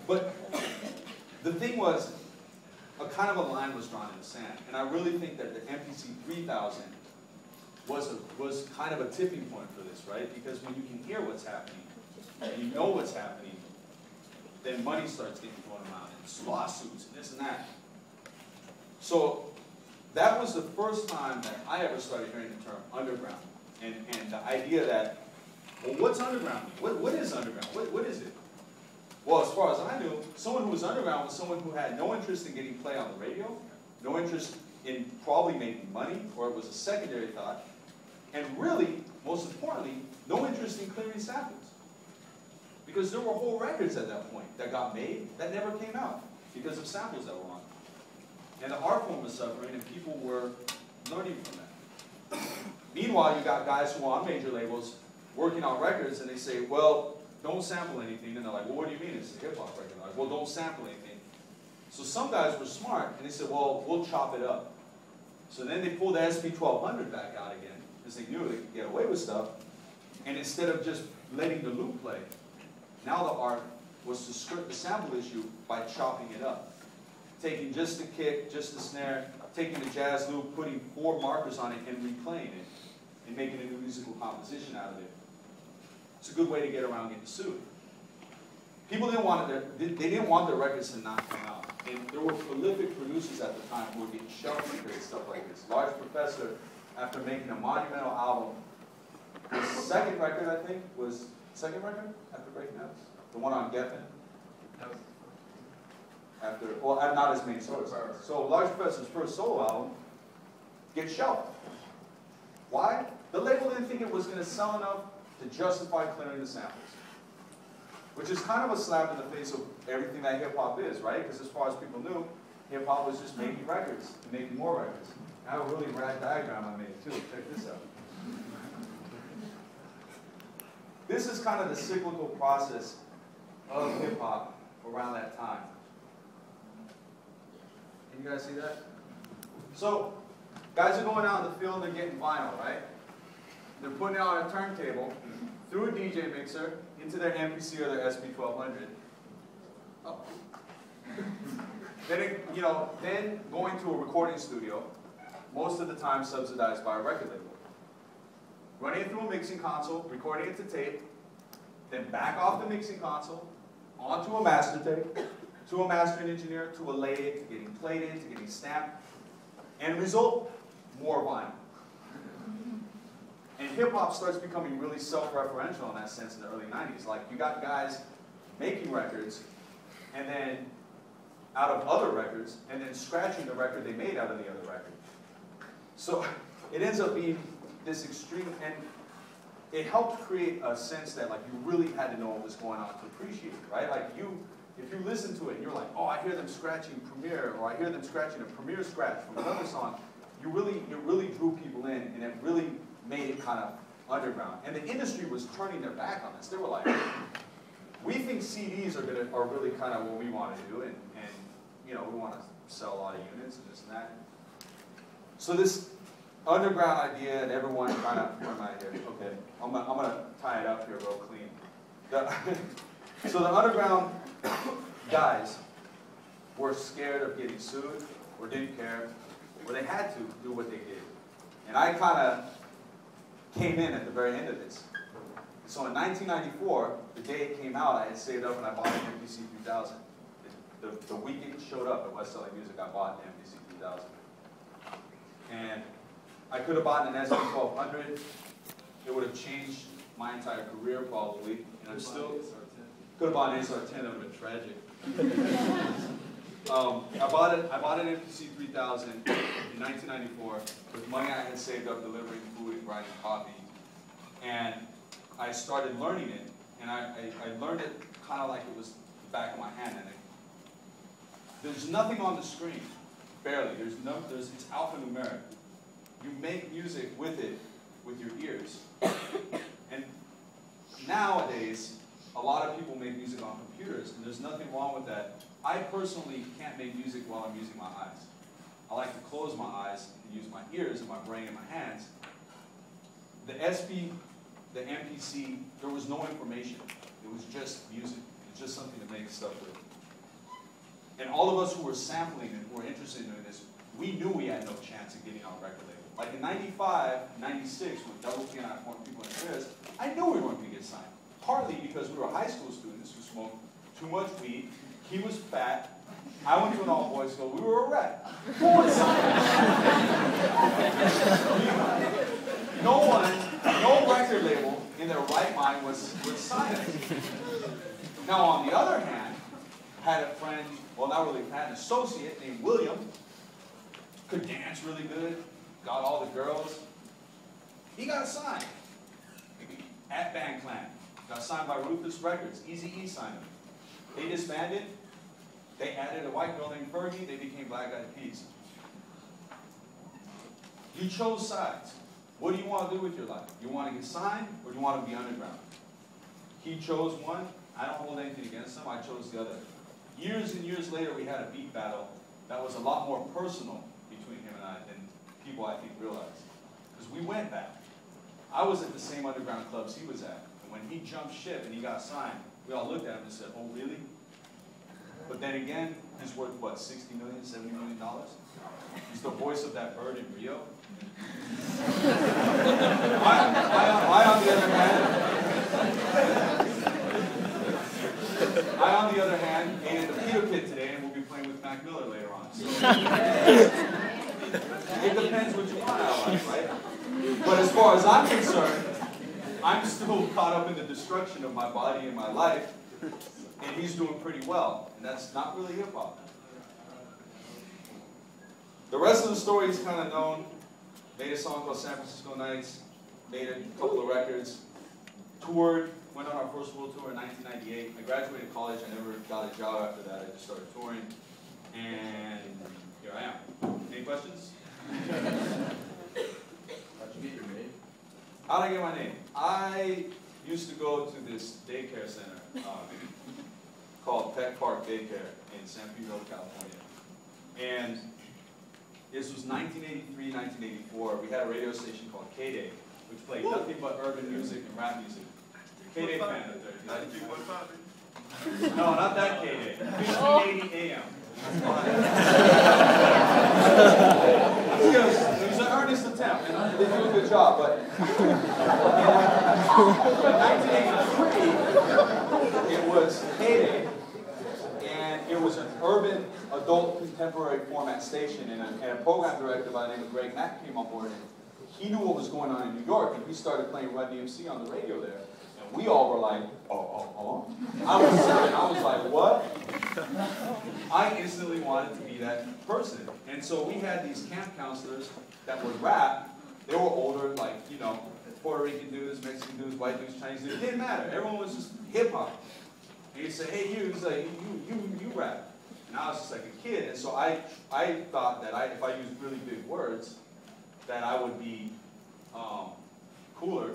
But the thing was, a kind of a line was drawn in the sand, and I really think that the MPC 3000 was kind of a tipping point for this, right? Because when you can hear what's happening, and you know what's happening, then money starts getting thrown around, and lawsuits, and this and that. So that was the first time that I ever started hearing the term underground, and the idea that, well, what's underground? What is underground? What is it? Well, as far as I knew, someone who was underground was someone who had no interest in getting play on the radio, no interest in probably making money, or it was a secondary thought, and really, most importantly, no interest in clearing samples. Because there were whole records at that point that got made that never came out because of samples that were on. And the art form was suffering, and people were learning from that. Meanwhile, you got guys who are on major labels working on records, and they say, well, don't sample anything. And they're like, well, what do you mean? It's a hip-hop record. Like, well, don't sample anything. So some guys were smart, and they said, well, we'll chop it up. So then they pulled the SP1200 back out again, because they knew they could get away with stuff. And instead of just letting the loop play, now the art was to skirt the sample issue by chopping it up. Taking just the kick, just the snare, taking the jazz loop, putting 4 markers on it, and replaying it, and making a new musical composition out of it. It's a good way to get around getting sued. People didn't want it, they didn't want their records to not come out. And there were prolific producers at the time who were getting shelved to create stuff like this. Large Professor, after making a monumental album, his second record, I think, was second record after Breaking Out? The one on Geffen? After, well, not his main solo. So Large Professor's first solo album gets shelved. Why? The label didn't think it was going to sell enough to justify clearing the samples. Which is kind of a slap in the face of everything that hip-hop is, right? Because as far as people knew, hip-hop was just making records and making more records. I have a really rad diagram I made too. Check this out. This is kind of the cyclical process of hip-hop around that time. Can you guys see that? So, guys are going out in the field and they're getting vinyl, right? They're putting it on a turntable through a DJ mixer into their MPC or their SP1200. Oh. Then going to a recording studio, most of the time subsidized by a record label. Running it through a mixing console, recording it to tape, then back off the mixing console, onto a master tape, to a mastering engineer, to a lathe, to getting plated, to getting stamped. End result, more vinyl. And hip-hop starts becoming really self-referential in that sense in the early 90s. Like, you got guys making records, and then out of other records, and then scratching the record they made out of the other record. So it ends up being this extreme, and it helped create a sense that like you really had to know what was going on to appreciate it, right? Like if you listen to it and you're like, oh, I hear them scratching Premiere, or I hear them scratching a Premiere scratch from another song, it really drew people in, and it really made it kind of underground. And the industry was turning their back on this. They were like, we think CDs are really kind of what we want to do, and you know, we want to sell a lot of units and this and that. So this underground idea, and everyone kind of, where am I here? Okay, I'm gonna tie it up here real clean. So the underground guys were scared of getting sued, or didn't care, or they had to do what they did. And I kind of came in at the very end of this. So in 1994, the day it came out, I had saved up and I bought an MPC 3000. The week it showed up at West Selling Music, I bought an MPC 3000. And I could have bought an SP1200. It would have changed my entire career probably. And I'm still could have bought an SR10. That would have been tragic. I bought an MPC 3000 in 1994 with money I had saved up delivering food and grinding coffee. And I started learning it, and I learned it kind of like it was the back of my hand. And there's nothing on the screen, barely. It's alphanumeric. You make music with it, with your ears. And nowadays, a lot of people make music on computers, and there's nothing wrong with that. I personally can't make music while I'm using my eyes. I like to close my eyes and use my ears and my brain and my hands. The SP, the MPC, there was no information. It was just music. It's just something to make stuff with. And all of us who were sampling and who were interested in doing this, we knew we had no chance of getting on a record label. Like in 95, 96, when Double P and I formed People in Affairs, I knew we weren't going to get signed. Partly because we were high school students who smoked too much weed. He was fat. I went to an all-boys school. We were a wreck. Who would sign us? No record label in their right mind would sign us. Now, on the other hand, had a friend, well, not really, had an associate named William, could dance really good, got all the girls. He got signed at Band Clan. Got signed by Ruthless Records. Eazy-E signed him. They disbanded. They added a white girl named Fergie. They became Black Eyed Peas. You chose sides. What do you want to do with your life? You want to get signed, or do you want to be underground? He chose one. I don't hold anything against him. I chose the other. Years and years later, we had a beat battle that was a lot more personal between him and I than people, I think, realize. Because we went back. I was at the same underground clubs he was at. And when he jumped ship and he got signed, we all looked at him and said, oh, really? But then again, he's worth, what, $60 million, $70 million? He's the voice of that bird in Rio. I, on the other hand, ate at the Peter Pit today and we'll be playing with Mac Miller later on. So, it depends what you want out of life, right? But as far as I'm concerned, I'm still caught up in the destruction of my body and my life, and he's doing pretty well, and that's not really hip-hop. The rest of the story is kind of known. Made a song called San Francisco Nights, made a couple of records, toured, went on our first world tour in 1998. I graduated college, I never got a job after that, I just started touring, and here I am. Any questions?
How'd you get your name?
How'd I get my name? I used to go to this daycare center called Pet Park Daycare in San Pedro, California. And this was 1983, 1984. We had a radio station called K-Day, which played nothing but urban music and rap music. K-Day fan out there. 93.5. No, not that K-Day. 1580 AM. It was an earnest attempt, and they did a good job, but in 1983, it was K-Day, and it was an urban adult contemporary format station, and a program director by the name of Greg Mack came on board, and he knew what was going on in New York, and we started playing Run DMC on the radio there. And we all were like, oh. I was 7, I was like, what? I instantly wanted to be that person. And so we had these camp counselors that would rap. They were older, like, you know, Puerto Rican dudes, Mexican dudes, white dudes, Chinese dudes. It didn't matter. Everyone was just hip-hop. And he'd say, hey, you. He's like, you rap. And I was just like a kid. And so I thought that if I used really big words, that I would be cooler.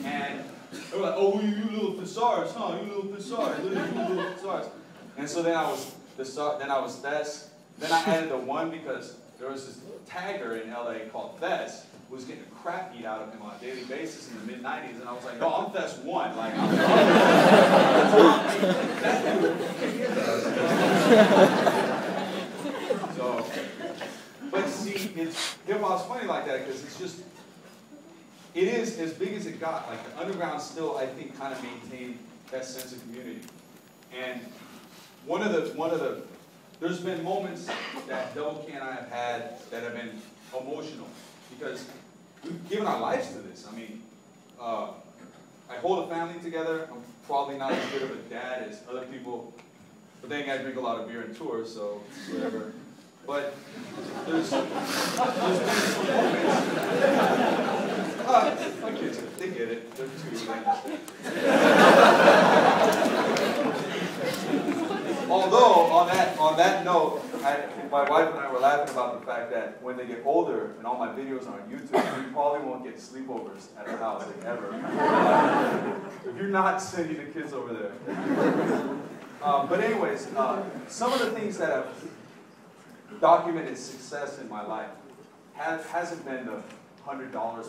And they were like, oh, you little thesaurus, huh? You little thesaurus, you little thesaurus. And so then I was Thes. Then I added the 1 because there was this tagger in LA called Thes who was getting the crap beat out of him on a daily basis in the mid-90s. And I was like, no, I'm Thes 1. Like, I'm So, but see, hip-hop's funny like that because it's just, it is as big as it got. Like the underground still, I think, kind of maintained that sense of community. And one of the, there's been moments that Double K and I have had that have been emotional because we've given our lives to this. I mean, I hold a family together. I'm probably not as good of a dad as other people, but then I drink a lot of beer and tour, so whatever. But there's been some moments. My kids, they get it. They're 2, they understand. Although, on that note, my wife and I were laughing about the fact that when they get older, and all my videos are on YouTube, we probably won't get sleepovers at our house, like, ever. If you're not sending the kids over there. But anyways, some of the things that have documented success in my life hasn't been the $100, $500, or $1,000 I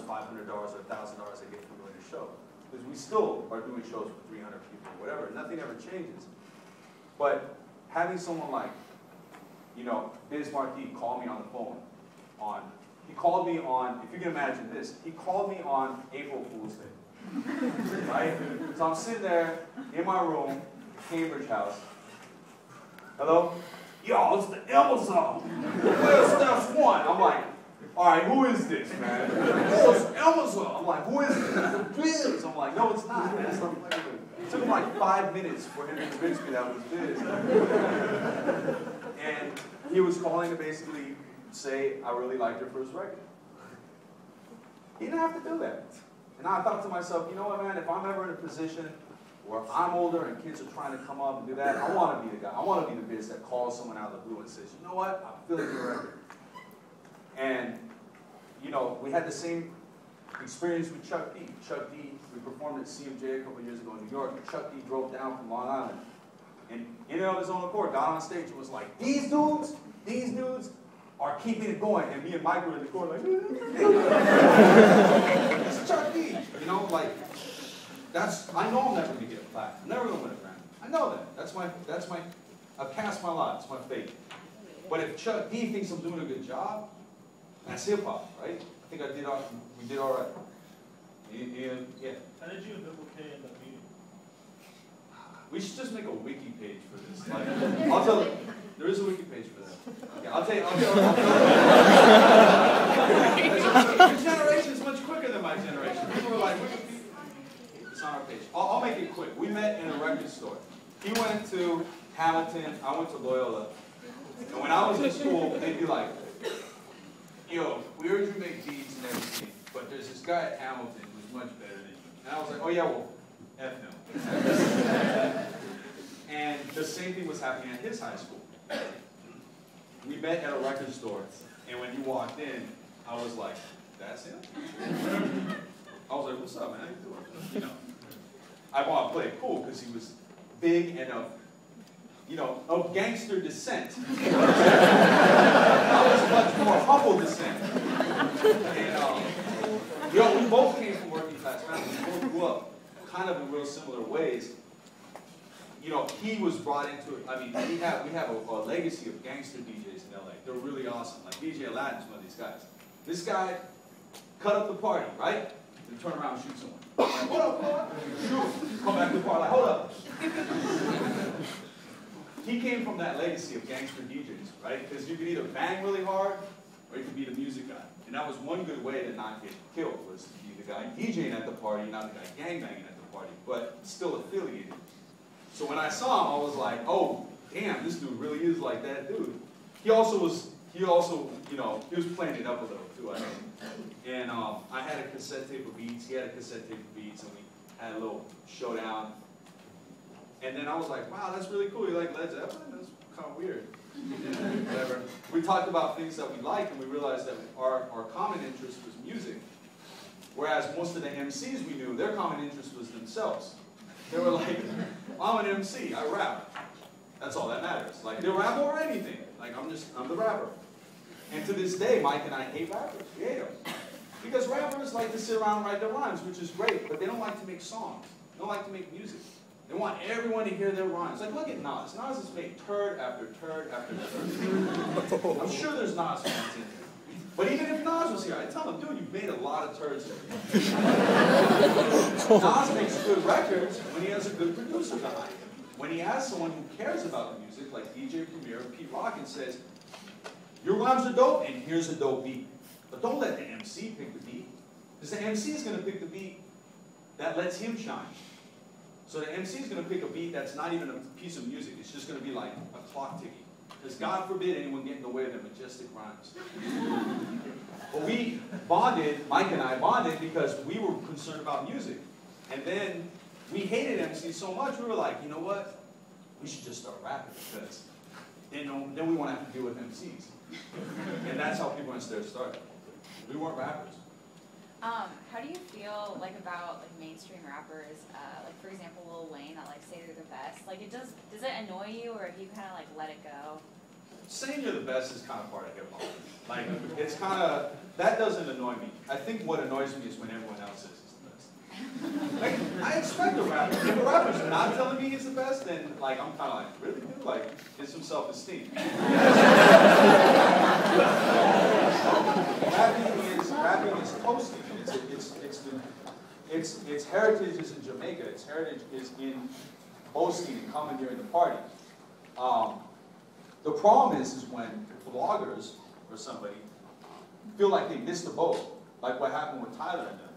get from doing a show. Because we still are doing shows for 300 people, whatever. Nothing ever changes. But having someone like, you know, Biz Markie call me on the phone he called me on, if you can imagine this, he called me on April Fool's Day. Right? So I'm sitting there in my room, Cambridge house. Hello? Yo, it's the Amazon. Where's Thes 1? I'm like, all right, who is this, man? Oh, it's Amazon. I'm like, who is this? Biz. I'm like, no, it's not, man. It took him like 5 minutes for him to convince me that was Biz. And he was calling to basically say, I really liked your first record. He didn't have to do that. And I thought to myself, you know what, man, if I'm ever in a position where I'm older and kids are trying to come up and do that, I want to be the guy. I want to be the Biz that calls someone out of the blue and says, you know what, I'm feeling your record. And, you know, we had the same experience with Chuck D. Chuck D, we performed at CMJ a couple years ago in New York, and Chuck D drove down from Long Island. And in and of his own accord, got on stage and was like, these dudes are keeping it going. And me and Mike were in the corner like, it's Chuck D. You know, like, I know I'm never going to get a plaque. I'm never going to win a Grammy. I know that. I've cast my lot. It's my fate. But if Chuck D thinks I'm doing a good job, that's hip-hop, right? I think we did all right. Yeah.
How did you and Double K end up meeting?
We should just make a wiki page for this. Like, I'll tell you, there is a wiki page for that. Yeah, I'll tell you. Your generation is much quicker than my generation. People are like, it's on our page. I'll make it quick. We met in a record store. He went to Hamilton, I went to Loyola. And when I was in school, they'd be like, yo, we heard you make beats and everything, but there's this guy at Hamilton who's much better than you. And I was like, oh yeah, well, F him. And the same thing was happening at his high school. We met at a record store, and when he walked in, I was like, that's him? I was like, what's up, man? How you doing? You know, I want to play it cool because he was big and you know, of gangster descent. I was much more humble descent. And we both came from working class families. We both grew up kind of in real similar ways. You know, he was brought into it. I mean, we have a legacy of gangster DJs in LA. They're really awesome. Like DJ Aladdin's one of these guys. This guy cut up the party, right? Then turn around and shoot someone. Like, hold up. Shoot. Come back to the party. Like, hold up. He came from that legacy of gangster DJs, right? Because you could either bang really hard or you could be the music guy. And that was one good way to not get killed, was to be the guy DJing at the party, not the guy gangbanging at the party, but still affiliated. So when I saw him, I was like, oh, damn, this dude really is like that dude. He also, you know, he was playing it up a little too, I think. And I had a cassette tape of beats, he had a cassette tape of beats, and we had a little showdown. And then I was like, wow, that's really cool. You like Led Zeppelin? That's kind of weird. Whatever. We talked about things that we liked, and we realized that our common interest was music. Whereas most of the MCs we knew, their common interest was themselves. They were like, I'm an MC, I rap. That's all that matters. Like, they rap over anything. Like, I'm the rapper. And to this day, Mike and I hate rappers. We hate them. Because rappers like to sit around and write their rhymes, which is great, but they don't like to make songs. They don't like to make music. They want everyone to hear their rhymes. Like, look at Nas. Nas has made turd after turd after turd. I'm sure there's Nas fans in here. But even if Nas was here, I'd tell him, dude, you've made a lot of turds here. Nas makes good records when he has a good producer behind him. When he has someone who cares about the music, like DJ Premier or Pete Rock, and says, your rhymes are dope, and here's a dope beat. But don't let the MC pick the beat. Because the MC is going to pick the beat that lets him shine. So the MC is going to pick a beat that's not even a piece of music. It's just going to be like a clock ticking. Because God forbid anyone get in the way of their majestic rhymes. But we bonded, Mike and I bonded, because we were concerned about music. And then we hated MCs so much, we were like, you know what? We should just start rapping, because then we won't have to deal with MCs. And that's how People in Stairs started. We weren't rappers.
How do you feel like about like mainstream rappers, like for example Lil Wayne, that like say they're the best? Like does it annoy you, or have you kind of like let it go?
Saying you're the best is kind of part of hip hop. Like it's kind of, that doesn't annoy me. I think what annoys me is when everyone else says he's the best. Like I expect a rapper. If a rapper's not telling me he's the best, then like I'm kind of like, really, dude? Like get some self-esteem. Rapping is toasting. Its heritage is in Jamaica. Its heritage is in boasting and commandeering the party. The problem is when bloggers or somebody feel like they missed the boat, like what happened with Tyler and them,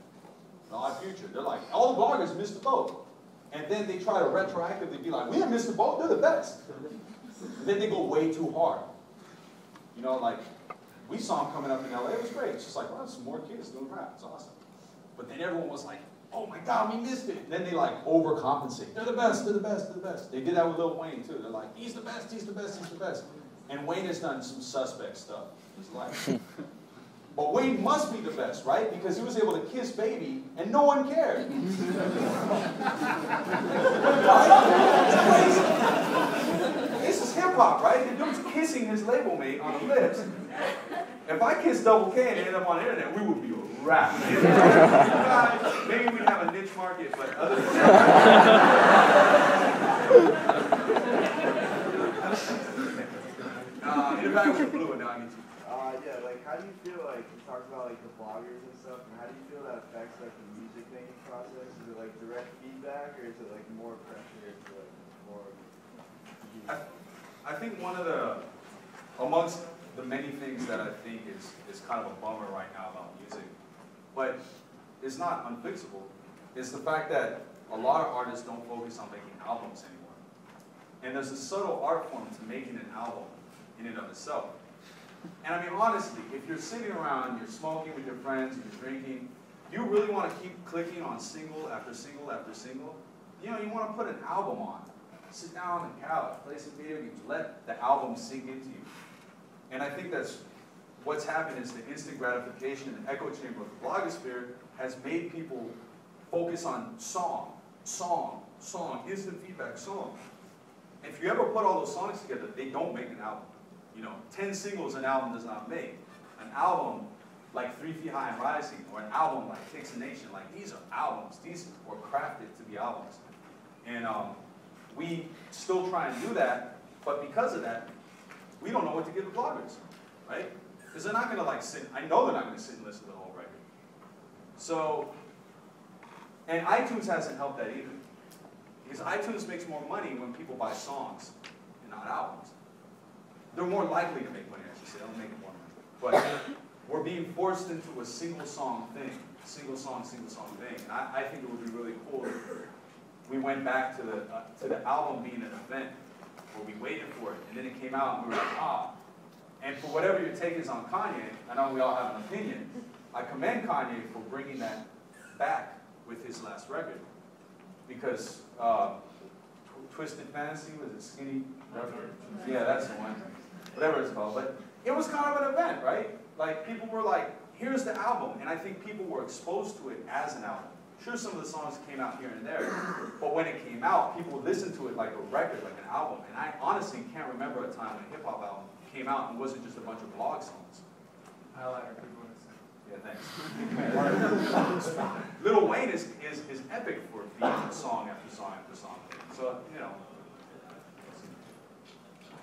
the Odd Future. They're like, all the bloggers missed the boat. And then they try to retroactively be like, we didn't miss the boat, they're the best. And then they go way too hard. You know, like, we saw him coming up in LA, it was great. It's just like, wow, some more kids doing rap, it's awesome. But then everyone was like, oh my God, we missed it. Then they like overcompensate. They're the best, they're the best, they're the best. They did that with Lil Wayne too. They're like, he's the best, he's the best, he's the best. And Wayne has done some suspect stuff in his life. But Wayne must be the best, right? Because he was able to kiss Baby and no one cared. This is hip hop, right? The dude's kissing his label mate on the lips. If I kissed Double K and ended up on the internet, we would be a rap. Maybe we'd have a niche market, but other than that. In the back with blue, and now I need to.
Yeah, like how do you feel like you talked about like the bloggers and stuff, and how do you feel that affects like the music making process? Is it like direct feedback, or is it like more pressure to like more?
I think one of the, amongst the many things that I think is kind of a bummer right now about music, but it's not unfixable, is the fact that a lot of artists don't focus on making albums anymore. And there's a subtle art form to making an album in and of itself. And I mean, honestly, if you're sitting around, you're smoking with your friends, you're drinking, you really want to keep clicking on single after single after single. You know, you want to put an album on. Sit down on the couch, play some video games, let the album sink into you. And I think that's what's happened is the instant gratification and the echo chamber of the blogosphere has made people focus on song, song, song, instant feedback, song. if you ever put all those songs together, they don't make an album. You know, 10 singles an album does not make. An album like 3 Feet High and Rising, or an album like Takes a Nation, like these are albums. These were crafted to be albums. And we still try and do that, but because of that, we don't know what to give the bloggers, right? Because they're not going to like sit, I know they're not going to sit and listen to the whole record. So, and iTunes hasn't helped that either. Because iTunes makes more money when people buy songs and not albums. They're more likely to make money, I should say. They'll make more money. But we're being forced into a single song thing. Single song thing. And I think it would be really cool if we went back to the album being an event where we waited for it. And then it came out and we were like, ah. And for whatever your take is on Kanye, I know we all have an opinion. I commend Kanye for bringing that back with his last record. Because Twisted Fantasy, was it Skinny? Yeah, that's the one. Whatever it's called. But it was kind of an event, right? Like, people were like, here's the album. And I think people were exposed to it as an album. Sure, some of the songs came out here and there. But when it came out, people listened to it like a record, like an album. And I honestly can't remember a time when a hip-hop album came out and wasn't just a bunch of blog songs.
Highlighter, people want to say.
Yeah, thanks. Lil Wayne is epic for being song after song after song. So, you know.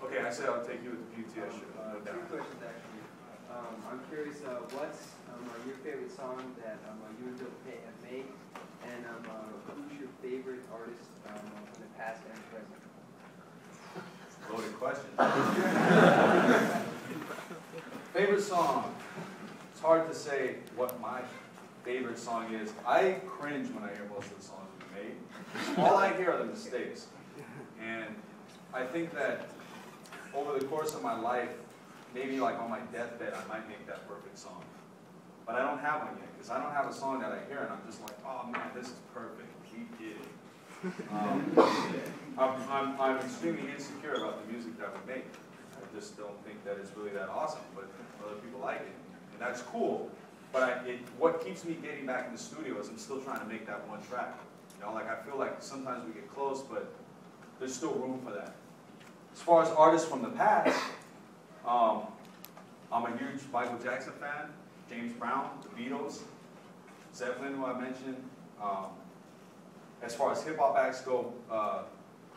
Okay, I said I'll take you with the PTS show.
Two questions, actually. I'm curious, what's your favorite song that you and Bill Pay have made? And who's your favorite artist from the past and present?
Loaded question. Favorite song. It's hard to say what my favorite song is. I cringe when I hear most of the songs we made. All I hear are the mistakes. And I think that over the course of my life, maybe like on my deathbed, I might make that perfect song. But I don't have one yet, because I don't have a song that I hear and I'm just like, oh man, this is perfect. We did it. I'm extremely insecure about the music that we make. I just don't think that it's really that awesome, but other people like it. And that's cool. But what keeps me getting back in the studio is I'm still trying to make that one track. You know, like I feel like sometimes we get close, but there's still room for that. As far as artists from the past, I'm a huge Michael Jackson fan, James Brown, the Beatles, Zeppelin, who I mentioned. As far as hip-hop acts go,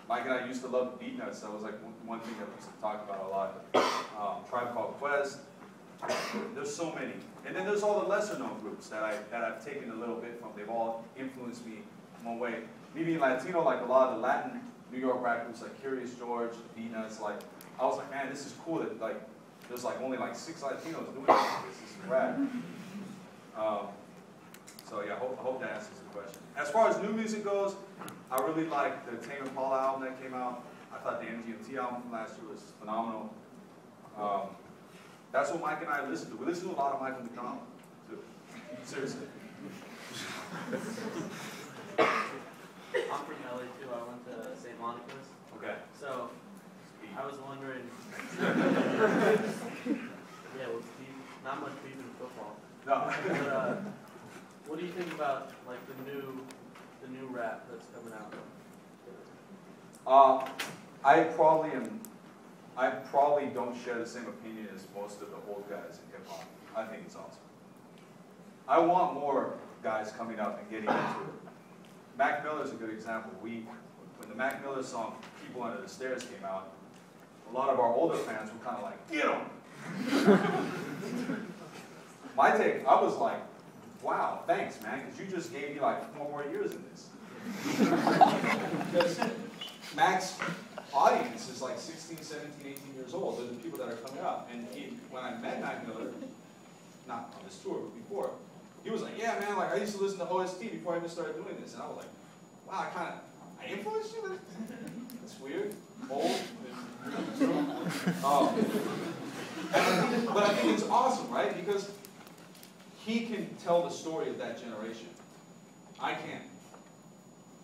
Mike and I used to love Beatnuts. That was like one thing that we used to talk about a lot. Tribe Called Quest. There's so many. And then there's all the lesser-known groups that I've taken a little bit from. They've all influenced me one way. Me being Latino, like a lot of the Latin New York rap groups like Curious George, Beatnuts, like, I was like, man, this is cool that like there's like only like 6 Latinos doing this. This is rad. So yeah, I hope that answers the question. As far as new music goes, I really like the Tame Impala album that came out. I thought the MGMT album from last year was phenomenal. That's what Mike and I listen to. We listen to a lot of Michael McDonald, too. Seriously.
I'm from LA too. I went to St. Monica's.
Okay.
So I was wondering. Yeah, well, not much beef in football.
No.
But what do you think about like the new rap that's coming out?
I probably don't share the same opinion as most of the old guys in hip hop. I think it's awesome. I want more guys coming up and getting into it. Mac Miller's a good example. When the Mac Miller song "People Under the Stairs" came out, a lot of our older fans were kind of like, "Get him!" My take, I was like, "Wow, thanks, man, because you just gave me like 4 more years in this." Because Mac's audience is like 16, 17, 18 years old. They're the people that are coming up. And when I met Mac Miller, not on this tour, but before, he was like, "Yeah, man, like I used to listen to OST before I even started doing this." And I was like, "Wow, I influenced you? That's weird. Old." But I think it's awesome, right? Because he can tell the story of that generation. I can't.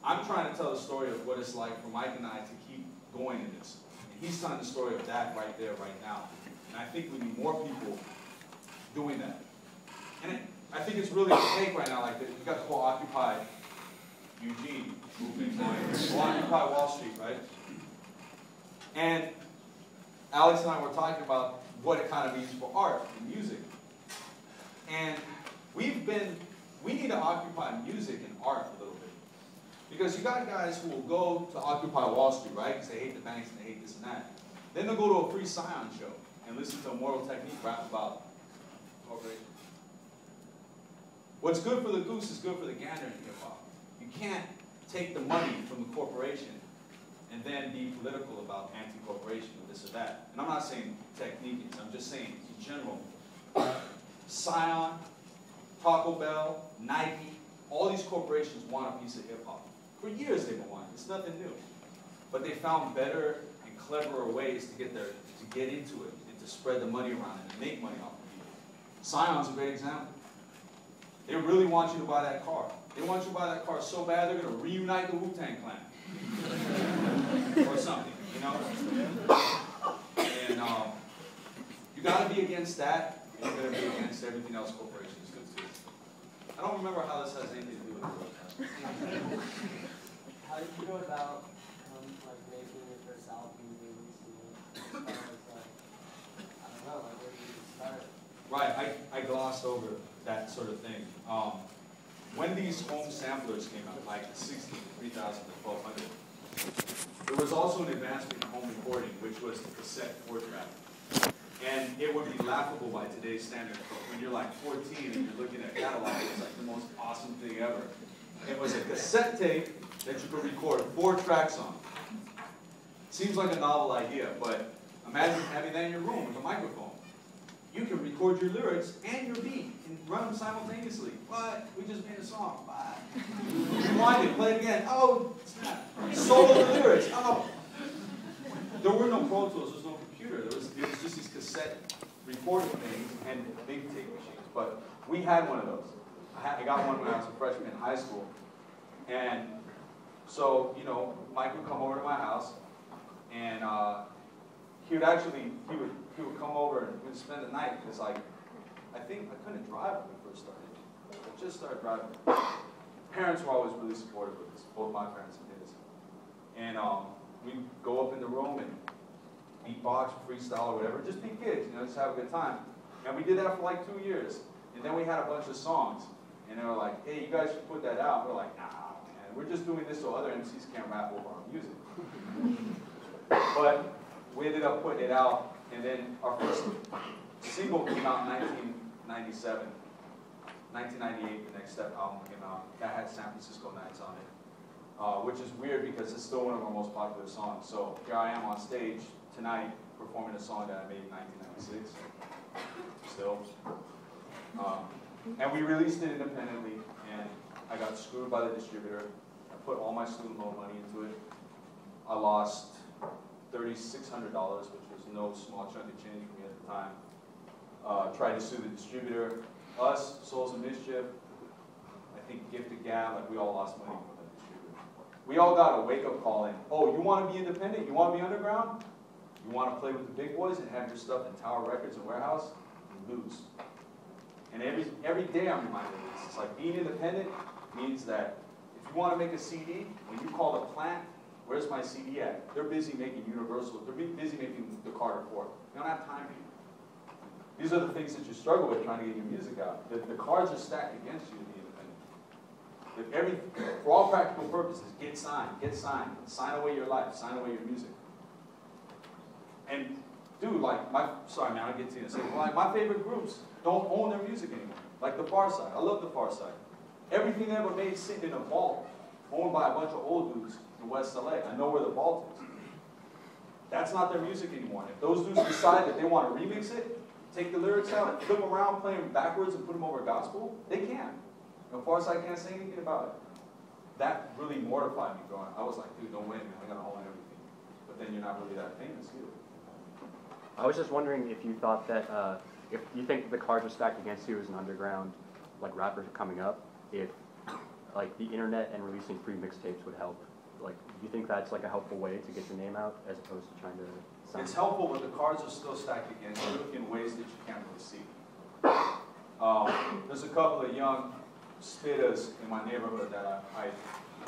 I'm trying to tell the story of what it's like for Mike and I to keep going in this. And he's telling the story of that right there, right now. And I think we need more people doing that. And I think it's really a take right now. Like, you got the whole Occupy Eugene movement going. Occupy Wall Street, right? And Alex and I were talking about what it kind of means for art and music. And we need to occupy music and art a little bit. Because you got guys who will go to Occupy Wall Street, right? Because they hate the banks and they hate this and that. Then they'll go to a Free Scion show and listen to Immortal Technique rap about corporations. What's good for the goose is good for the gander in hip-hop. You can't take the money from the corporation and then be political about anti-corporation or this or that. And I'm not saying Technique is, I'm just saying in general. Scion, Taco Bell, Nike, all these corporations want a piece of hip-hop. For years they've been wanting. It's nothing new. But they found better and cleverer ways to get into it and to spread the money around and make money off of people. Scion's a great example. They really want you to buy that car. They want you to buy that car so bad they're going to reunite the Wu-Tang Clan. Or something, you know? And you got to be against that, and you're going to be against everything else corporations do too. I don't remember how this has anything to do with it.
How did you go about like making your first album and releasing it? As far as like, I don't know, like where did you start?
Right, I glossed over that sort of thing. When these home samplers came out, like the 60, 3000, the 1200, there was also an advancement in home recording, which was the cassette 4-track. And it would be laughable by today's standards, but when you're like 14 and you're looking at catalog, it's like the most awesome thing ever. It was a cassette tape that you could record 4 tracks on. Seems like a novel idea, but imagine having that in your room with a microphone. You can record your lyrics and your beat and run them simultaneously. What? We just made a song. Bye. Rewind it, play it again. Oh, snap. Solo the lyrics. Oh. There were no Pro Tools. There was no computer. It was just these cassette recording things and big tape machines. But we had one of those. I got one when I was a freshman in high school. And so, you know, Mike would come over to my house, and he would come over and we'd spend the night, because like, I couldn't drive when we first started. I just started driving. Parents were always really supportive of this, both my parents and his. And we'd go up in the room and beatbox, freestyle, or whatever, just be kids, you know, just have a good time. And we did that for like 2 years. And then we had a bunch of songs. And they were like, hey, you guys should put that out. We're like, nah, man, we're just doing this so other MCs can't rap over our music. But we ended up putting it out, and then our first single came out in 1997. 1998, the Next Step album came out. That had San Francisco Nights on it, which is weird because it's still one of our most popular songs. So here I am on stage tonight performing a song that I made in 1996, still. And we released it independently, and I got screwed by the distributor. I put all my student loan money into it. I lost $3,600, which was no small chunk of change for me at the time. Tried to sue the distributor. Us, Souls of Mischief, I think Gift of Gab, like we all lost money from the distributor. We all got a wake-up call in. Oh, you want to be independent? You want to be underground? You want to play with the big boys and have your stuff in Tower Records and Warehouse? You lose. And every day I'm reminded of this. It's like being independent means that if you want to make a CD, when you call the plant, where's my CD at? They're busy making Universal. They're busy making the Carter 4. They don't have time for you. These are the things that you struggle with trying to get your music out. The cards are stacked against you to be independent. For all practical purposes, get signed, sign away your life, sign away your music. And dude, like sorry man, I'll get to you in a second. Like my favorite groups don't own their music anymore. Like the Far Side. I love the Far Side. Everything they ever made sitting in a vault, owned by a bunch of old dudes in West LA. I know where the vault is. That's not their music anymore. And if those dudes decide that they want to remix it, take the lyrics out, and flip them around, play them backwards, and put them over gospel, they can. And Far Side can't say anything about it. That really mortified me growing up. I was like, dude, no way, man, I gotta own everything. But then you're not really that famous either.
I was just wondering if you thought that, if you think the cards are stacked against you as an underground, like rapper coming up, if like the internet and releasing free mixtapes would help. Like, do you think that's like a helpful way to get your name out as opposed to trying to sound?
It's helpful, but the cards are still stacked against you in ways that you can't really see. There's a couple of young spitters in my neighborhood that I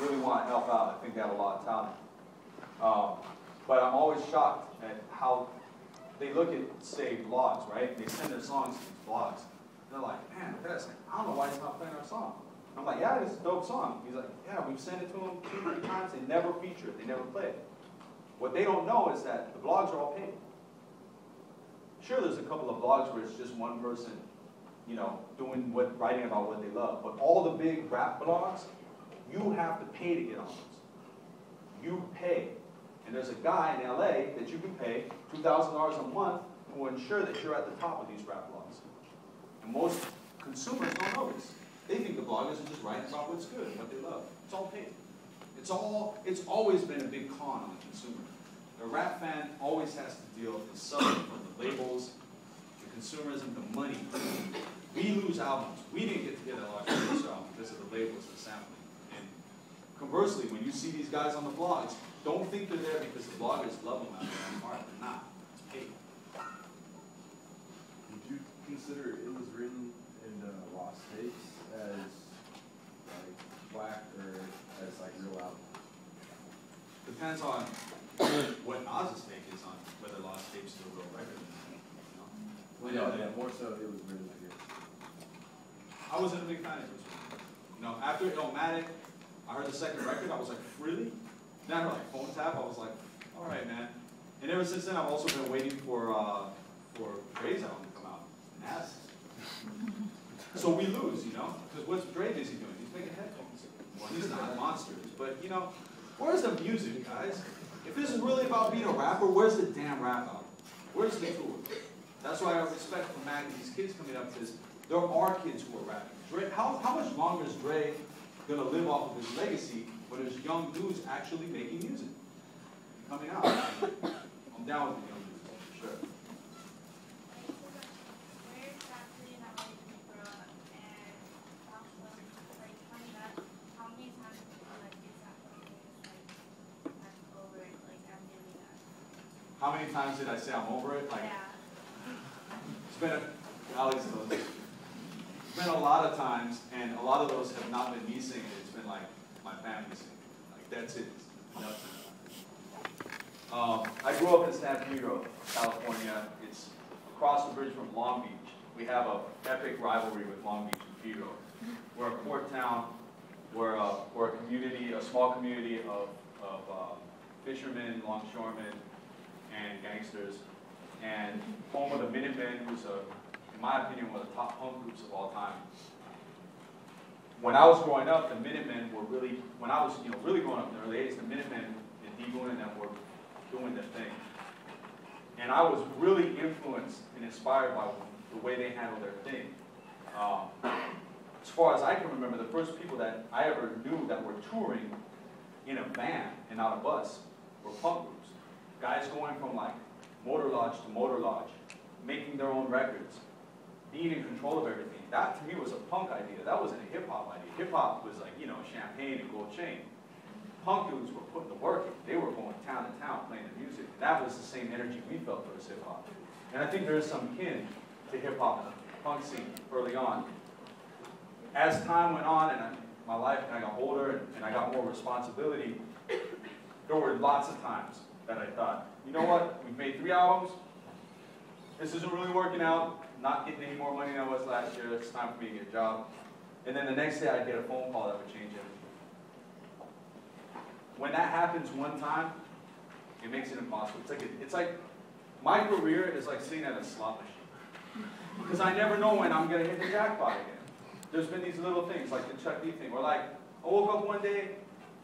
really want to help out. I think they have a lot of talent. But I'm always shocked at how they look at, say, blogs, right? They send their songs to these blogs. They're like, man, that's, I don't know why he's not playing our song. I'm like, yeah, it's a dope song. He's like, yeah, we've sent it to them 2 or 3 times. They never feature it. They never play it. What they don't know is that the blogs are all paid. Sure, there's a couple of blogs where it's just one person, you know, writing about what they love. But all the big rap blogs, you have to pay to get on those. You pay. And there's a guy in LA that you can pay $2,000 a month who will ensure that you're at the top of these rap blogs. And most consumers don't know this. They think the bloggers are just writing about what's good and what they love. It's all paid. It's always been a big con on the consumer. The rap fan always has to deal with the suffering from the labels, the consumerism, the money. We lose albums. We didn't get to get a lot of this album because of the labels and sampling. And conversely, when you see these guys on the blogs, don't think they're there because the bloggers love them out of their heart. They're not. It's paid.
Would you consider It Was Written in Lost Tapes as like whack or as like real album?
Depends on what Nas's take is on whether Lost Tapes is a real record. You know?
Well, yeah, more so It Was Written, I guess.
I wasn't a big fan of it. You know, after Illmatic, I heard the second record, I was like, really? Then I heard like Phone Tap, I was like, all right, man. And ever since then, I've also been waiting for Dre's album to come out. And it hasn't. So we lose, you know? Because what's Dre busy doing? He's making headphones. Well, he's not monsters. But, you know, where's the music, guys? If this is really about being a rapper, where's the damn rap album? Where's the tour? That's why I have respect for Mac and these kids coming up, because there are kids who are rapping. Dre, how much longer is Dre going to live off of his legacy when there's young dudes actually making music? Coming out. I'm down with the young dudes, for sure. How many times did I say I'm over it? Like, it's been, Alex knows, it's been a lot of times, and a lot of those have not been me singing. It's been like my family singing. Like, that's it. I grew up in San Pedro, California. It's across the bridge from Long Beach. We have an epic rivalry with Long Beach and Pedro. We're a port town. We're a community, a small community of fishermen, longshoremen, and gangsters, and home of the Minutemen, who's, in my opinion, one of the top punk groups of all time. When I was growing up, the Minutemen were really, when I was really growing up in the early 80s, the Minutemen and D. Boon and them were doing their thing. And I was really influenced and inspired by the way they handled their thing. As far as I can remember, the first people that I ever knew that were touring in a van and not a bus were punk groups. Guys going from like motor lodge to motor lodge, making their own records, being in control of everything. That to me was a punk idea. That wasn't a hip hop idea. Hip hop was like, champagne and gold chain. Punk dudes were putting the work in. They were going town to town playing the music. And that was the same energy we felt towards hip hop. And I think there is some kin to hip hop and the punk scene early on. As time went on and my life, and I got older and I got more responsibility, there were lots of times that I thought, you know what, we've made 3 albums, this isn't really working out, not getting any more money than I was last year, it's time for me to get a job. And then the next day I'd get a phone call that would change everything. When that happens one time, it makes it impossible. It's like my career is like sitting at a slot machine. Because I never know when I'm going to hit the jackpot again. There's been these little things, like the Chuck D thing, or like, I woke up one day,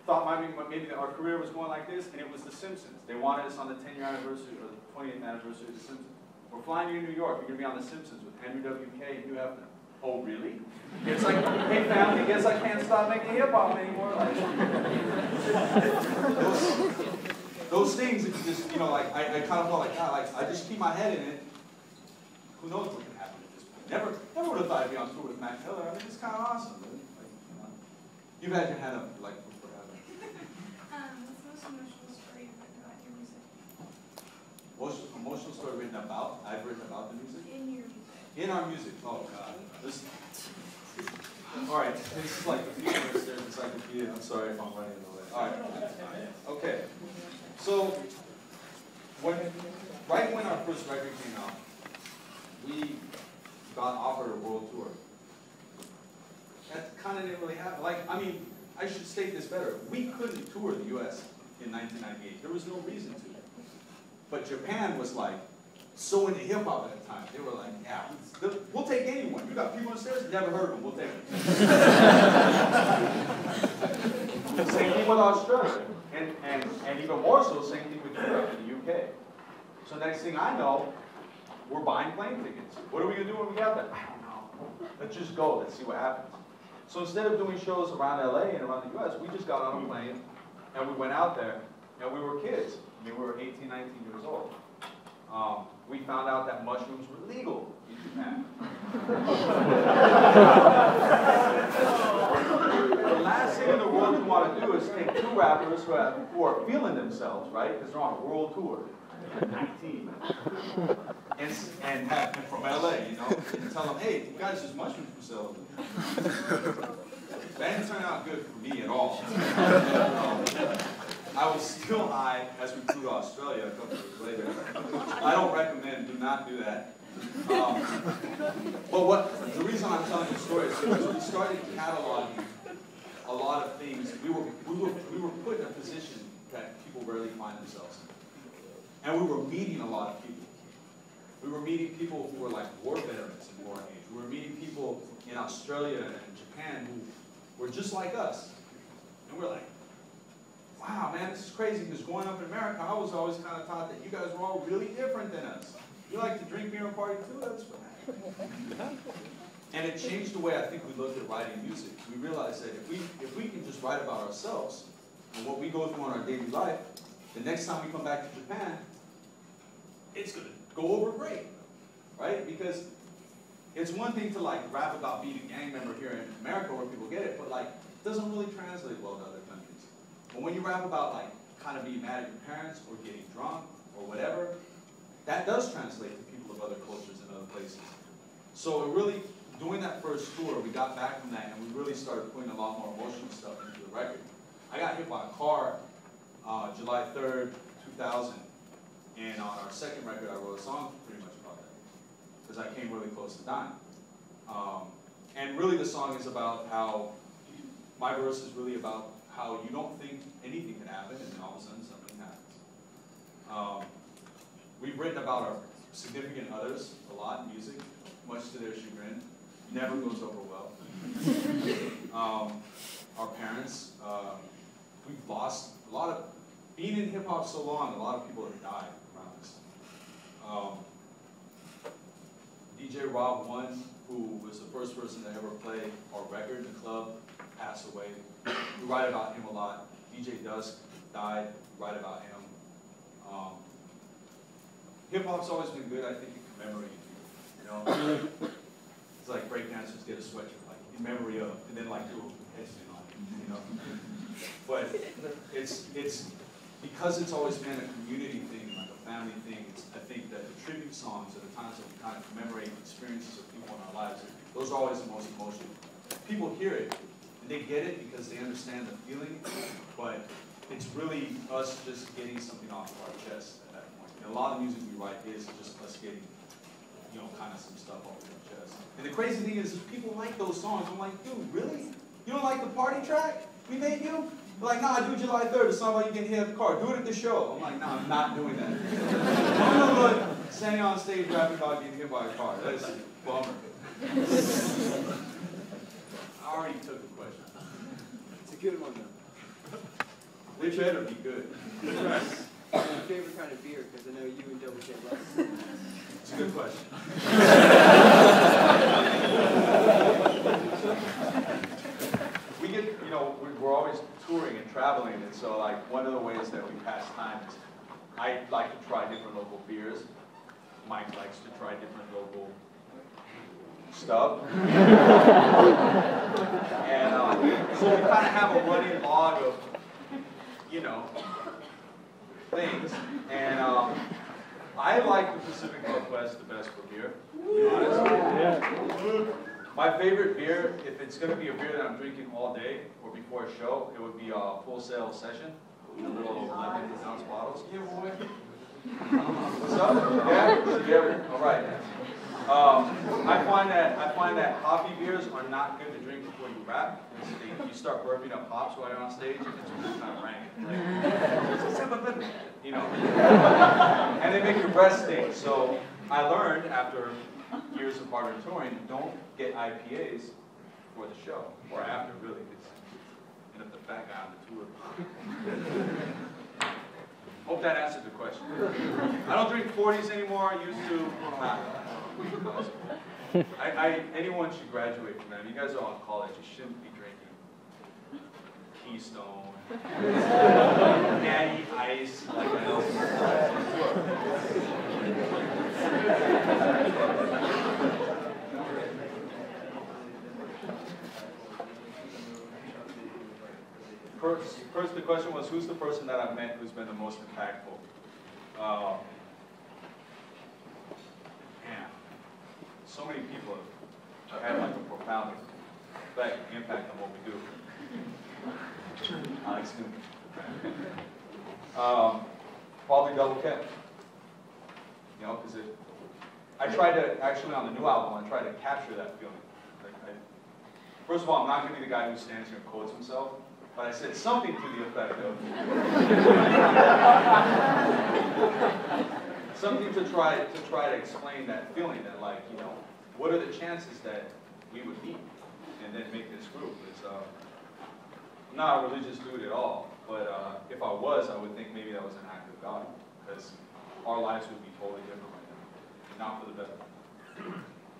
thought maybe our career was going like this, and it was The Simpsons. They wanted us on the 10-year anniversary, or the 20th anniversary of The Simpsons. We're flying you to New York, you're going to be on The Simpsons with Henry W.K. and Hugh Hefner. Oh, really? It's like, hey family, guess I can't stop making hip-hop anymore. Like, those things, it's just, like, I kind of felt like, God, like, I just keep my head in it. Who knows what can happen at this point? Never would have thought I'd be on tour with Mac Miller. I mean, it's kind of awesome. Like, you've had your hand up, like, forever.
What's the most emotional story you've written about your music?
Most emotional story written about? I've written about the music?
In your music.
In our music. Oh, God. All right. This is like the future. There's encyclopedia. I'm sorry if I'm running in the way. All right. Okay. So, right when our first record came out, we got offered a world tour. That kind of didn't really happen. Like, I mean, I should state this better. We couldn't tour the U.S. in 1998. There was no reason to. But Japan was like so into hip hop at the time. They were like, yeah, we'll take anyone. You got people upstairs, never heard of them, we'll take them. Same thing with Australia. And even more so, same thing with Europe and the UK. So next thing I know, we're buying plane tickets. What are we going to do when we get there? I don't know. Let's just go. Let's see what happens. So instead of doing shows around LA and around the US, we just got on a plane and we went out there and we were kids. I mean, we were 18, 19 years old. We found out that mushrooms were legal in Japan. The last thing in the world you want to do is take two rappers who are feeling themselves, right? Because they're on a world tour. 19. And from LA, you know, and tell them, hey, you guys, there's mushrooms for sale. That didn't turn out good for me at all. I was still high as we flew to Australia a couple of years later. I don't recommend, do not do that. But the reason I'm telling the story is because we started cataloging a lot of things. We were put in a position that people rarely find themselves in. And we were meeting a lot of people. We were meeting people who were like war veterans in war age. We were meeting people in Australia and Japan who were just like us. And we're like, wow, man, this is crazy, because growing up in America, I was always kind of taught that you guys were all really different than us. You like to drink beer and party too? That's fine. And it changed the way I think we looked at writing music. We realized that if we can just write about ourselves and what we go through in our daily life, the next time we come back to Japan, it's going to go over great, right? Because it's one thing to like rap about being a gang member here in America where people get it, but like it doesn't really translate well to other countries. But when you rap about like kind of being mad at your parents or getting drunk or whatever, that does translate to people of other cultures and other places. So it really, doing that first tour, we got back from that and we really started putting a lot more emotional stuff into the record. I got hit by a car July 3rd, 2000, and on our second record I wrote a song pretty much about that, because I came really close to dying. And really the song is about how, my verse is really about how you don't think anything can happen and then all of a sudden something happens. We've written about our significant others a lot in music, much to their chagrin. Never goes over well. Our parents, we've lost a lot of, being in hip hop so long, a lot of people have died around us. DJ Rob One, who was the first person to ever play our record in the club, passed away. We write about him a lot. DJ Dusk died, we write about him. Hip hop's always been good, I think, in commemorating people. You know, it's like breakdancers get a sweatshirt, like in memory of, and then like do a headstand on it, you know. But it's because it's always been a community thing, like a family thing. I think that the tribute songs are the times that we kind of commemorate experiences of people in our lives. Those are always the most emotional. People hear it, and they get it because they understand the feeling, but it's really us just getting something off of our chest at that point. And a lot of music we write is just us getting, you know, kind of some stuff off of our chest. And the crazy thing is people like those songs. I'm like, dude, really? You don't like the party track we made you? They're like, nah, do July 3rd, the song about you getting hit at the car. Do it at the show. I'm like, nah, I'm not doing that. I'm standing on stage rapping about getting hit by a car. That's a bummer. I already took the question.
It's a good one, though.
It better be good.
What's your favorite kind of beer? Because I know you and Double J love it.
It's a good question. We get, you know, we're always touring and traveling, and so like one of the ways that we pass time is I like to try different local beers. Mike likes to try different local stuff. And so we kind of have a running log of, you know, things. And I like the Pacific Northwest the best for beer, to be honest. Yeah. My favorite beer, if it's going to be a beer that I'm drinking all day or before a show, it would be a Full Sail Session, the little 11-ounce bottles. Yeah, boy. What's up? Yeah? Gary? All right. I find that hoppy beers are not good to drink before you rap. You start burping up hops while you're on stage, and it's just kind of rank. Like, you know. And they make your breath stink. So I learned after years of harder touring, don't get IPAs for the show, or after, really. It's end up the fat guy on the tour. Hope that answered the question. I don't drink 40s anymore. I used to. Anyone should graduate from that. You guys are all in college. You shouldn't be drinking Keystone, Natty Ice, like that. First, the question was, who's the person that I've met who's been the most impactful? Man, so many people have had like a profound impact on what we do. Alex Newman. Probably Double K. You know, because I tried to, actually on the new album, I tried to capture that feeling. Like first of all, I'm not going to be the guy who stands here and quotes himself. But I said something to the effect of something to try to explain that feeling that, like, you know, what are the chances that we would meet and then make this group? It's I'm not a religious dude at all, but if I was, I would think maybe that was an act of God, because our lives would be totally different right now, not for the better.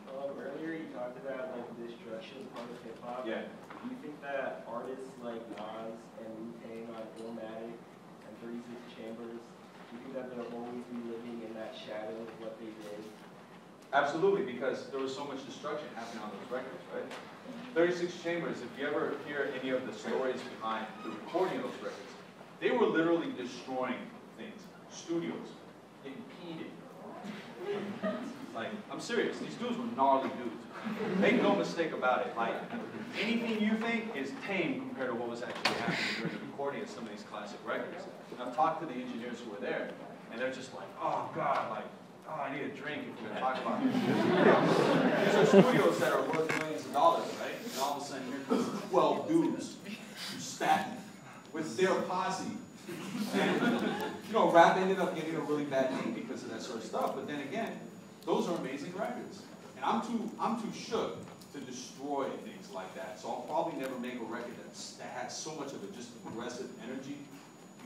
Earlier you talked about like the destruction part of hip hop.
Yeah.
Do you think that artists like Nas and Wu-Tang on Illmatic and 36 Chambers, do you think that they'll always be living in that shadow of what they did?
Absolutely, because there was so much destruction happening on those records, right? 36 Chambers, if you ever hear any of the stories behind the recording of those records, they were literally destroying things. Studios, impeding. Like, I'm serious, these dudes were gnarly dudes. Make no mistake about it. Like, anything you think is tame compared to what was actually happening during the recording of some of these classic records. And I've talked to the engineers who were there, and they're just like, oh God, like, oh, I need a drink if we're gonna talk about it. These are studios that are worth millions of dollars, right? And all of a sudden here comes 12 dudes from Staten with their posse. And, you know, rap ended up getting a really bad name because of that sort of stuff. But then again, those are amazing records. And I'm too shook to destroy things like that. So I'll probably never make a record that has so much of a just aggressive energy.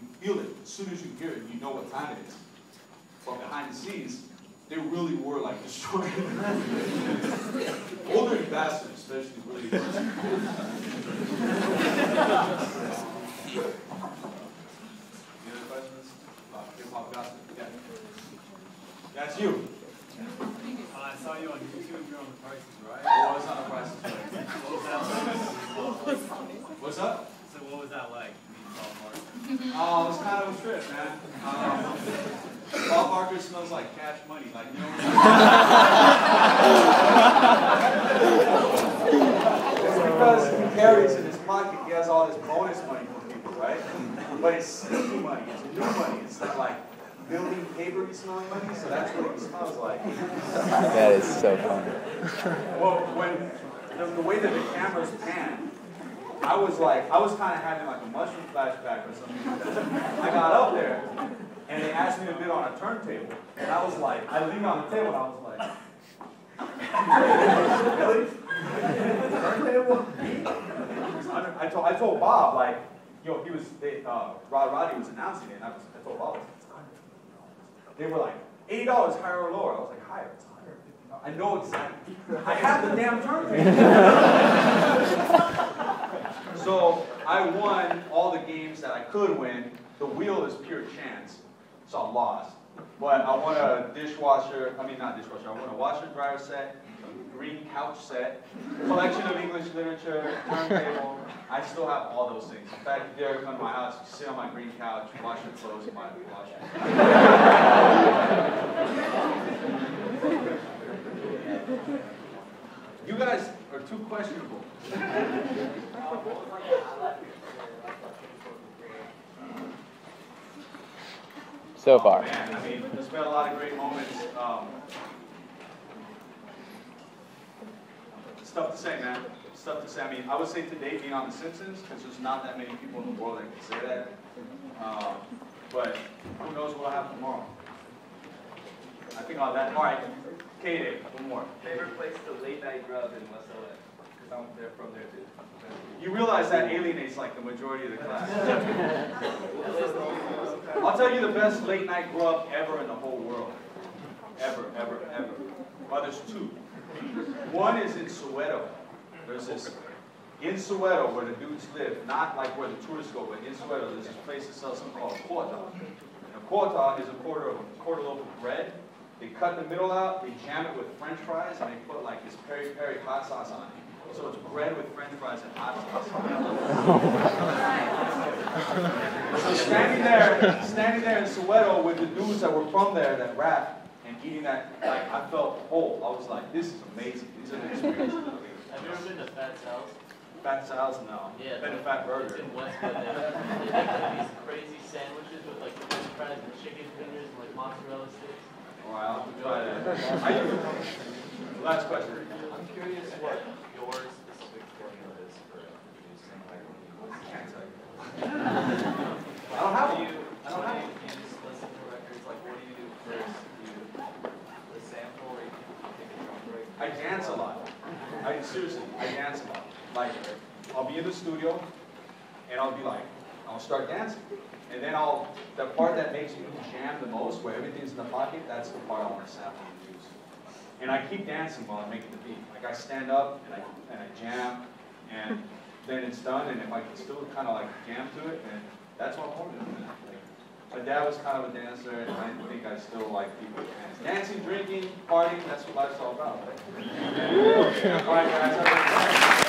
You feel it. As soon as you hear it, you know what time it is. But behind the scenes, they really were like destroying it. Older bastards, especially, really aggressive. Any other questions? Hip-hop gossip? Yeah. That's you.
I saw you on YouTube, you're on The Price is Right.
Oh, I was on The Price is Right. What's up?
So what was that like, meeting Paul Barker?
Oh, it was kind of a trip, man. Paul Barker smells like cash money, like, you know what It's because he carries in his pocket, he has all this bonus money from people, right? But it's sneaky money, it's new money, it's not like building papery smelling money, so that's what it smells like.
That is so funny.
Well, when the way that the cameras pan, I was kind of having like a mushroom flashback or something. I got up there, and they asked me to bid on a turntable, and I was like, I leaned on the table, and I was like, really? Turntable? I told Bob, like, yo, Rod Roddy was announcing it, and I told Bob, they were like, $80 higher or lower. I was like, higher. It's $150. I know exactly. I have the damn turntable. So I won all the games that I could win. The wheel is pure chance, so I lost. But I won a I won a washer and dryer set, a green couch set, collection of English literature, turntable. I still have all those things. In fact, if you ever come to my house, you sit on my green couch, wash your clothes in my washer. You guys are too questionable.
So far.
Man, I mean, we had a lot of great moments. Stuff to say, man. Stuff to say. I mean, I would say today being on The Simpsons, because there's not that many people in the world that can say that. But who knows what will happen tomorrow? I think on that. All right, K-Day, one more.
Favorite place to late night grub in West LA? Because I'm there from there too.
You realize that alienates like the majority of the class. I'll tell you the best late night grub ever in the whole world. Ever, ever, ever. Well, there's two. One is in Soweto. There's this, in Soweto where the dudes live, not like where the tourists go, but in Soweto, there's this place that sells something called quarta. A quarta is a quarter loaf of bread. They cut the middle out, they jam it with French fries, and they put like this peri-peri hot sauce on it. So it's bread with French fries and hot sauce. So standing there in Soweto with the dudes that were from there that rap and eating that, like I felt whole. I was like, this is amazing. These are the experiences.
Have you ever been to Fat Sal's?
Fat Sal's, no.
Yeah.
Been a Fat Burger.
It's in Westwood. They make like these crazy sandwiches with like French fries and chicken fingers and like mozzarella sticks.
All right, I'll have to try that. Last question.
I'm curious what your specific formula is for producing like
I can't tell you. I don't have
do
one.
you,
I don't have
you
one.
just listen to records, like what do you do first? Do you the sample or you take a drum break?
I dance a lot. Seriously, I dance a lot. Like, I'll be in the studio, and I'll be like, I'll start dancing. And then the part that makes you jam the most, where everything's in the pocket, that's the part I want to sample and use. And I keep dancing while I'm making the beat. Like, I stand up, and I jam, and then it's done, and if I can still kind of like jam to it, and that's what I'm hoping to do. Like, my dad was kind of a dancer, and I think I still like people to dance. Dancing, drinking, partying, that's what life's all about, right? All right, guys, have a good time.